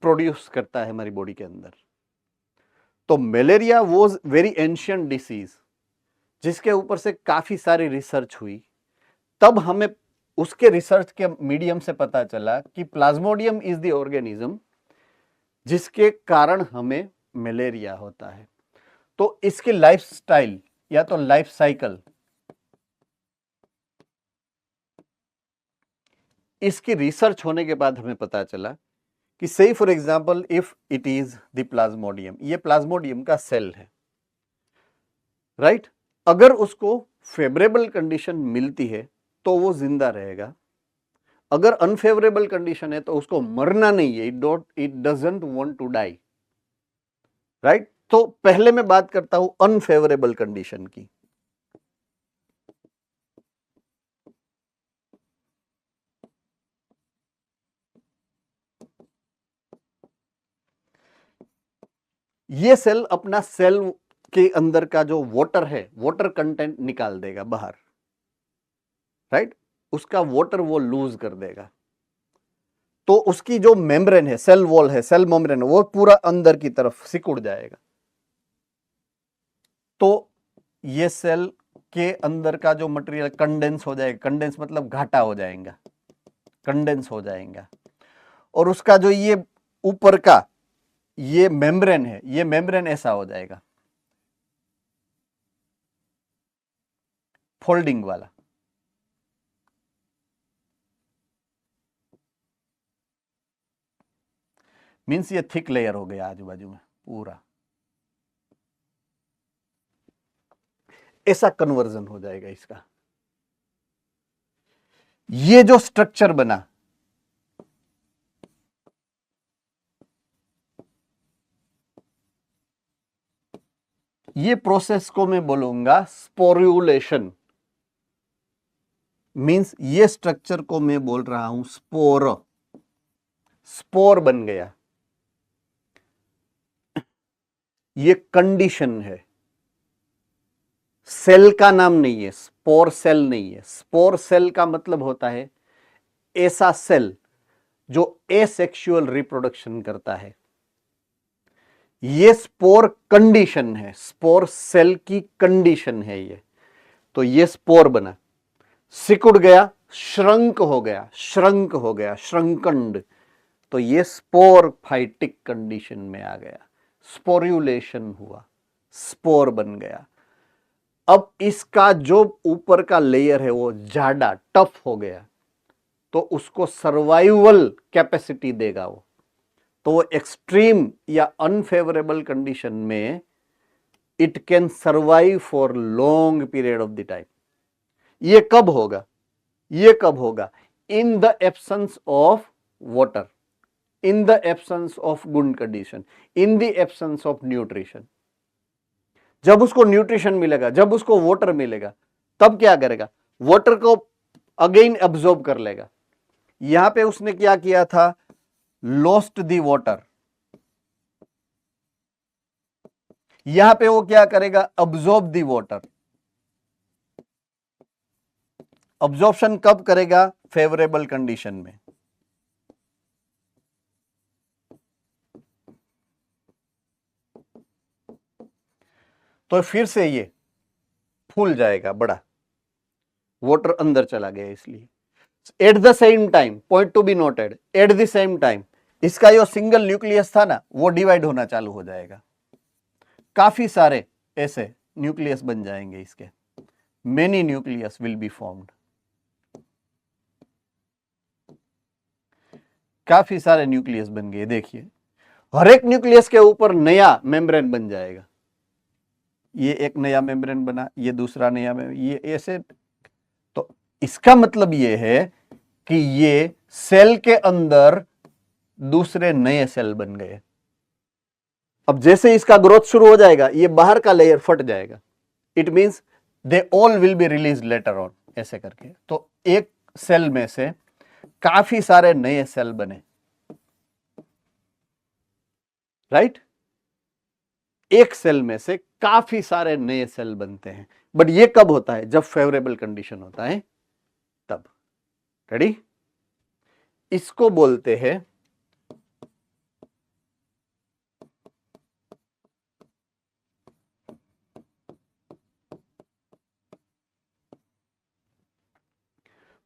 प्रोड्यूस करता है हमारी बॉडी के अंदर। तो malaria was very ancient disease जिसके ऊपर से काफी सारी रिसर्च हुई। तब हमें उसके रिसर्च के मीडियम से पता चला कि प्लाज्मोडियम इज द ऑर्गेनिज्म जिसके कारण हमें मलेरिया होता है। तो इसकी लाइफ स्टाइल या तो लाइफ साइकिल, इसकी रिसर्च होने के बाद हमें पता चला कि से for example if it is the Plasmodium, ये प्लाज्मोडियम का सेल है, राइट। अगर उसको फेवरेबल कंडीशन मिलती है तो वो जिंदा रहेगा, अगर अनफेवरेबल कंडीशन है तो उसको मरना नहीं है, it doesn't want to die, right. तो पहले मैं बात करता हूं अनफेवरेबल कंडीशन की। ये सेल अपना सेल के अंदर का जो वाटर है, वाटर कंटेंट निकाल देगा बाहर, राइट। उसका वाटर वो लूज कर देगा। तो उसकी जो मेम्ब्रेन है, सेल वॉल है, सेल मेम्ब्रेन, वो पूरा अंदर की तरफ सिकुड़ जाएगा। तो ये सेल के अंदर का जो मटेरियल कंडेंस हो जाएगा, कंडेंस मतलब घाटा हो जाएगा, कंडेंस हो जाएगा। और उसका जो ये ऊपर का ये मेम्ब्रेन है, ये मेम्ब्रेन ऐसा हो जाएगा, फोल्डिंग वाला। मीन्स ये थिक लेयर हो गया आजू बाजू में पूरा, ऐसा कन्वर्जन हो जाएगा इसका। ये जो स्ट्रक्चर बना, ये प्रोसेस को मैं बोलूंगा स्पोरुलेशन। मीन्स ये स्ट्रक्चर को मैं बोल रहा हूं स्पोर। स्पोर बन गया, ये कंडीशन है, सेल का नाम नहीं है, स्पोर सेल नहीं है। स्पोर सेल का मतलब होता है ऐसा सेल जो एसेक्सुअल रिप्रोडक्शन करता है। ये स्पोर कंडीशन है, स्पोर सेल की कंडीशन है ये। तो ये स्पोर बना, सिकुड़ गया, श्रंक हो गया, श्रंक हो गया, श्रंकंड, तो ये स्पोरफाइटिक कंडीशन में आ गया, स्पोर्युलेशन हुआ, स्पोर बन गया। अब इसका जो ऊपर का लेयर है वो जाड़ा टफ हो गया, तो उसको सर्वाइवल कैपेसिटी देगा वो। तो वो एक्सट्रीम या अनफेवरेबल कंडीशन में it can survive for long period of the time. ये कब होगा? ये कब होगा? In the absence of water, in the absence of good condition, in the absence of nutrition. जब उसको न्यूट्रिशन मिलेगा, जब उसको वाटर मिलेगा, तब क्या करेगा? वाटर को अगेन एब्जॉर्ब कर लेगा। यहां पे उसने क्या किया था? Lost the water. यहां पे वो क्या करेगा? Absorb the water. अब्जॉर्प्शन कब करेगा? फेवरेबल कंडीशन में। तो फिर से ये फूल जाएगा बड़ा, वाटर अंदर चला गया इसलिए। At the same time, point to be noted, at the same time इसका जो सिंगल न्यूक्लियस था ना, वो डिवाइड होना चालू हो जाएगा। काफी सारे ऐसे न्यूक्लियस बन जाएंगे इसके, many nucleus will be formed. काफी सारे न्यूक्लियस बन गए। देखिए, हर एक न्यूक्लियस के ऊपर नया मेम्ब्रेन बन जाएगा। ये एक नया मेम्ब्रेन बना, ये दूसरा नया ये ऐसे। तो इसका मतलब ये है कि ये सेल के अंदर दूसरे नए सेल बन गए। अब जैसे इसका ग्रोथ शुरू हो जाएगा, ये बाहर का लेयर फट जाएगा। It means they all will be release later on, ऐसे करके। तो एक सेल में से काफी सारे नए सेल बने, राइट? एक सेल में से काफी सारे नए सेल बनते हैं। बट ये कब होता है? जब फेवरेबल कंडीशन होता है तब। रेडी? इसको बोलते हैं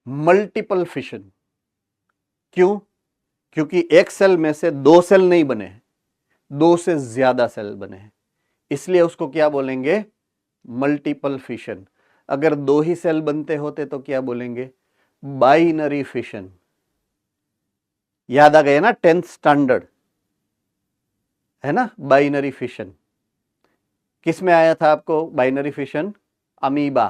मल्टीपल फिशन। क्यों? क्योंकि एक सेल में से दो सेल नहीं बने हैं, दो से ज्यादा सेल बने हैं, इसलिए उसको क्या बोलेंगे? Multiple fission. अगर दो ही सेल बनते होते तो क्या बोलेंगे? Binary fission. याद आ गया ना 10th स्टैंडर्ड, है ना? बाइनरी फिशन किस में आया था आपको? बाइनरी फिशन अमीबा,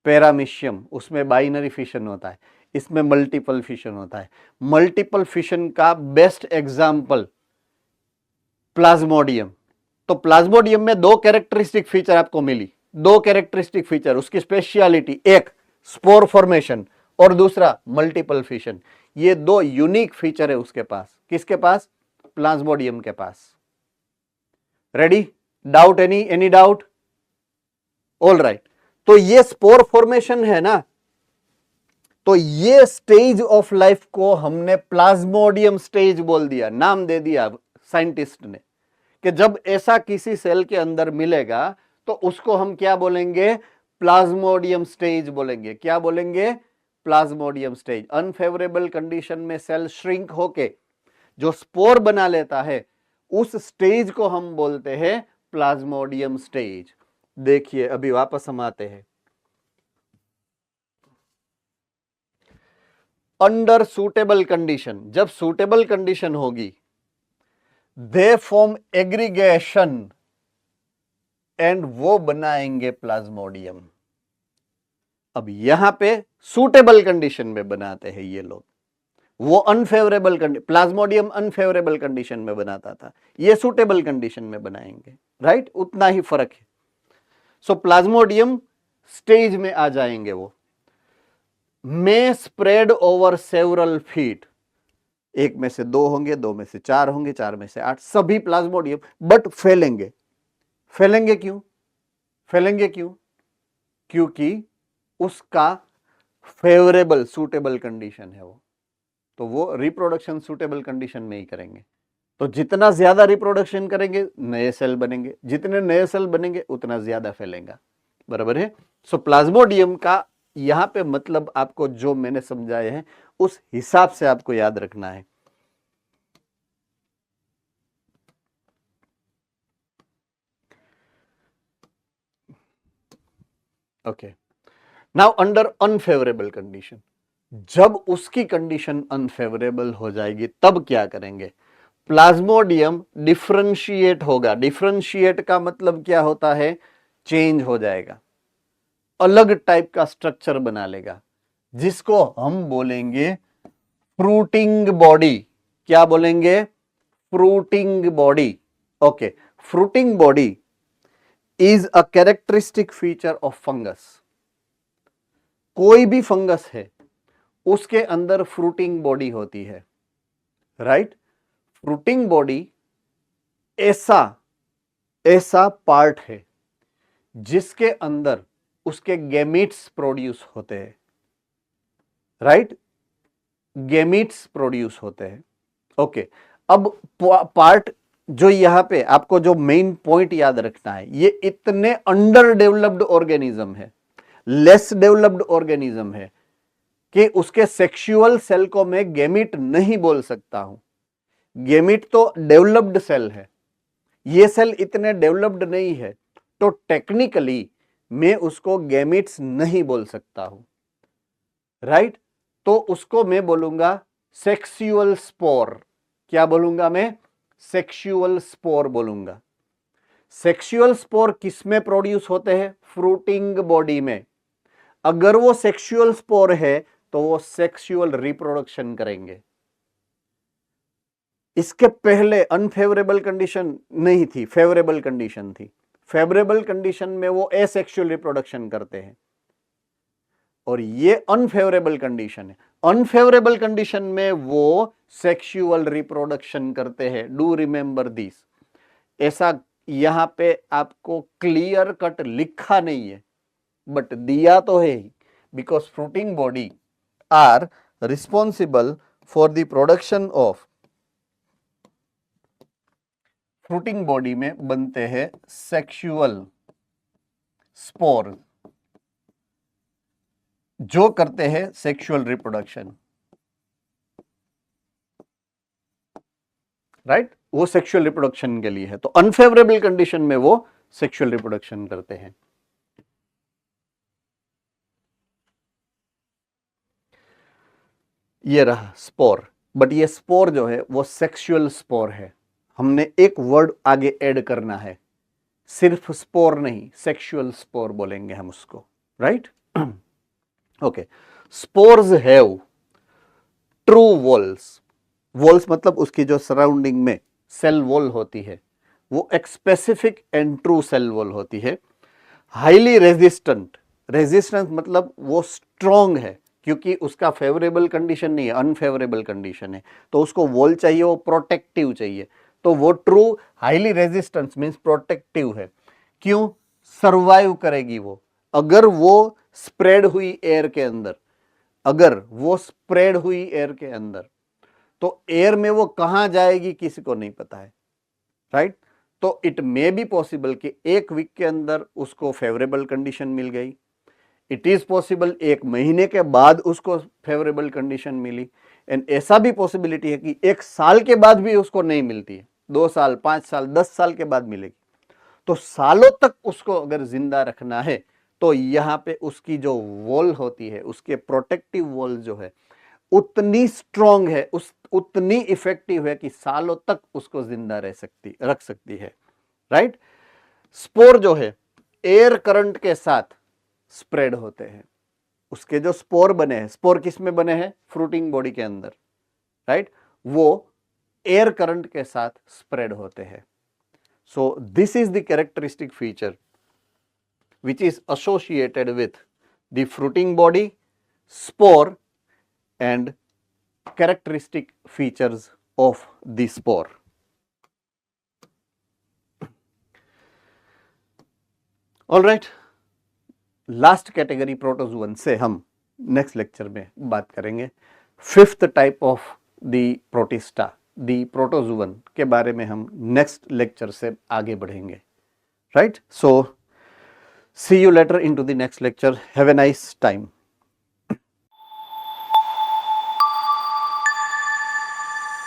पैरामीशियम, उसमें बाइनरी फिशन होता है। इसमें मल्टीपल फिशन होता है। मल्टीपल फिशन का बेस्ट एग्जाम्पल प्लाज्मोडियम। तो प्लाज्मोडियम में दो कैरेक्टरिस्टिक फीचर आपको मिली, दो कैरेक्टरिस्टिक फीचर, उसकी स्पेशलिटी, एक स्पोर फॉर्मेशन और दूसरा मल्टीपल फिशन। ये दो यूनिक फीचर है उसके पास। किसके पास? प्लाज्मोडियम के पास। Ready? Doubt? Any doubt? All right. तो ये स्पोर फॉर्मेशन है ना, तो ये स्टेज ऑफ लाइफ को हमने प्लाज्मोडियम स्टेज बोल दिया, नाम दे दिया साइंटिस्ट ने, कि जब ऐसा किसी सेल के अंदर मिलेगा तो उसको हम क्या बोलेंगे? प्लाज्मोडियम स्टेज बोलेंगे। क्या बोलेंगे? Plasmodium stage. अनफेवरेबल कंडीशन में सेल श्रिंक होके जो स्पोर बना लेता है, उस स्टेज को हम बोलते हैं प्लाज्मोडियम स्टेज। देखिए, अभी वापस हम आते हैं। अंडर सूटेबल कंडीशन, जब सूटेबल कंडीशन होगी, दे फॉर्म एग्रीगेशन एंड वो बनाएंगे प्लाज्मोडियम। अब यहां पे सूटेबल कंडीशन में बनाते हैं ये लोग, वो अनफेवरेबल प्लाज्मोडियम अनफेवरेबल कंडीशन में बनाता था, ये सूटेबल कंडीशन में बनाएंगे, राइट? उतना ही फर्क है। सो प्लाज्मोडियम स्टेज में आ जाएंगे वो। may spread over several feet. एक में से 2 होंगे, 2 में से 4 होंगे, 4 में से 8, सभी प्लाज्मोडियम, बट फैलेंगे। फैलेंगे क्यों? फैलेंगे क्यों? क्योंकि उसका फेवरेबल सूटेबल कंडीशन है वो, तो वो रिप्रोडक्शन सूटेबल कंडीशन में ही करेंगे। तो जितना ज्यादा रिप्रोडक्शन करेंगे नए सेल बनेंगे, जितने नए सेल बनेंगे उतना ज्यादा फैलेगा, बराबर है। सो प्लाज्मोडियम का यहां पे मतलब आपको जो मैंने समझाए हैं उस हिसाब से आपको याद रखना है। Okay, now under unfavourable condition, जब उसकी कंडीशन अनफेवरेबल हो जाएगी तब क्या करेंगे? प्लाज्मोडियम डिफरेंशिएट होगा। डिफरेंशिएट का मतलब क्या होता है? चेंज हो जाएगा, अलग टाइप का स्ट्रक्चर बना लेगा, जिसको हम बोलेंगे फ्रूटिंग बॉडी। क्या बोलेंगे? Fruiting body. Okay, fruiting body is a characteristic feature of fungus. कोई भी फंगस है उसके अंदर फ्रूटिंग बॉडी होती है, राइट? फ्रूटिंग बॉडी ऐसा पार्ट है जिसके अंदर उसके गैमीट्स प्रोड्यूस होते हैं, राइट? गैमीट्स प्रोड्यूस होते हैं। ओके, अब पार्ट जो यहां पे आपको जो मेन पॉइंट याद रखना है, ये इतने अंडर डेवलप्ड ऑर्गेनिज्म है, लेस डेवलप्ड ऑर्गेनिज्म है कि उसके सेक्सुअल सेल को मैं गैमीट नहीं बोल सकता हूं। गैमीट तो डेवलप्ड सेल है, ये सेल इतने डेवलप्ड नहीं है, तो टेक्निकली मैं उसको गैमीट्स नहीं बोल सकता हूं, राइट? तो उसको मैं बोलूंगा सेक्सुअल स्पोर। क्या बोलूंगा मैं? सेक्सुअल स्पोर बोलूंगा। सेक्सुअल स्पोर किसमें प्रोड्यूस होते हैं? फ्रूटिंग बॉडी में। अगर वो सेक्सुअल स्पोर है तो वो सेक्सुअल रिप्रोडक्शन करेंगे। इसके पहले अनफेवरेबल कंडीशन नहीं थी, फेवरेबल कंडीशन थी। फेवरेबल कंडीशन में वो एसेक्सुअल रिप्रोडक्शन करते हैं, और ये अनफेवरेबल कंडीशन है। अनफेवरेबल कंडीशन में वो सेक्सुअल रिप्रोडक्शन करते हैं। Do remember this. ऐसा यहां पे आपको क्लियर कट लिखा नहीं है, बट दिया तो है ही, because fruiting body are responsible for the production of, fruiting body में बनते हैं सेक्सुअल स्पोर, जो करते हैं सेक्सुअल रिप्रोडक्शन, राइट? वो सेक्सुअल रिप्रोडक्शन के लिए है। तो अनफेवरेबल कंडीशन में वो सेक्सुअल रिप्रोडक्शन करते हैं। ये रहा स्पोर, बट ये स्पोर जो है वो सेक्सुअल स्पोर है। हमने एक वर्ड आगे ऐड करना है, सिर्फ स्पोर नहीं, सेक्सुअल स्पोर बोलेंगे हम उसको, right? Okay, spores have true walls. Walls मतलब उसकी जो सराउंडिंग में सेल वॉल होती है वो एक specific and true cell wall होती है। हाईली रेजिस्टेंट, रेजिस्टेंस मतलब वो स्ट्रॉन्ग है, क्योंकि उसका फेवरेबल कंडीशन नहीं है, अनफेवरेबल कंडीशन है, तो उसको वॉल चाहिए, वो प्रोटेक्टिव चाहिए। तो वो true highly resistance means protective है। क्यों? सर्वाइव करेगी वो। अगर वो स्प्रेड हुई एयर के अंदर, अगर वो स्प्रेड हुई एयर के अंदर, तो एयर में वो कहां जाएगी किसी को नहीं पता है, राइट? तो इट मे बी पॉसिबल कि 1 वीक के अंदर उसको फेवरेबल कंडीशन मिल गई, इट इज पॉसिबल 1 महीने के बाद उसको फेवरेबल कंडीशन मिली, एंड ऐसा भी पॉसिबिलिटी है कि 1 साल के बाद भी उसको नहीं मिलती है, 2 साल, 5 साल, 10 साल के बाद मिलेगी। तो सालों तक उसको अगर जिंदा रखना है तो यहाँ पे उसकी जो वॉल होती है, उसके प्रोटेक्टिव वॉल जो है उतनी स्ट्रॉन्ग है, उतनी इफेक्टिव है कि सालों तक उसको जिंदा रख सकती है, राइट? स्पोर जो है एयर करंट के साथ स्प्रेड होते हैं। उसके जो स्पोर बने हैं, स्पोर किस में बने हैं? फ्रूटिंग बॉडी के अंदर, राइट? वो एयर करंट के साथ स्प्रेड होते हैं। सो this is the characteristic feature which is associated with the fruiting body, spore and characteristic features of the spore. All right, last category protozoan से हम नेक्स्ट लेक्चर में बात करेंगे. Fifth type of the protista, the protozoan के बारे में हम next lecture से आगे बढ़ेंगे. Right, so see you later into the next lecture. Have a nice time.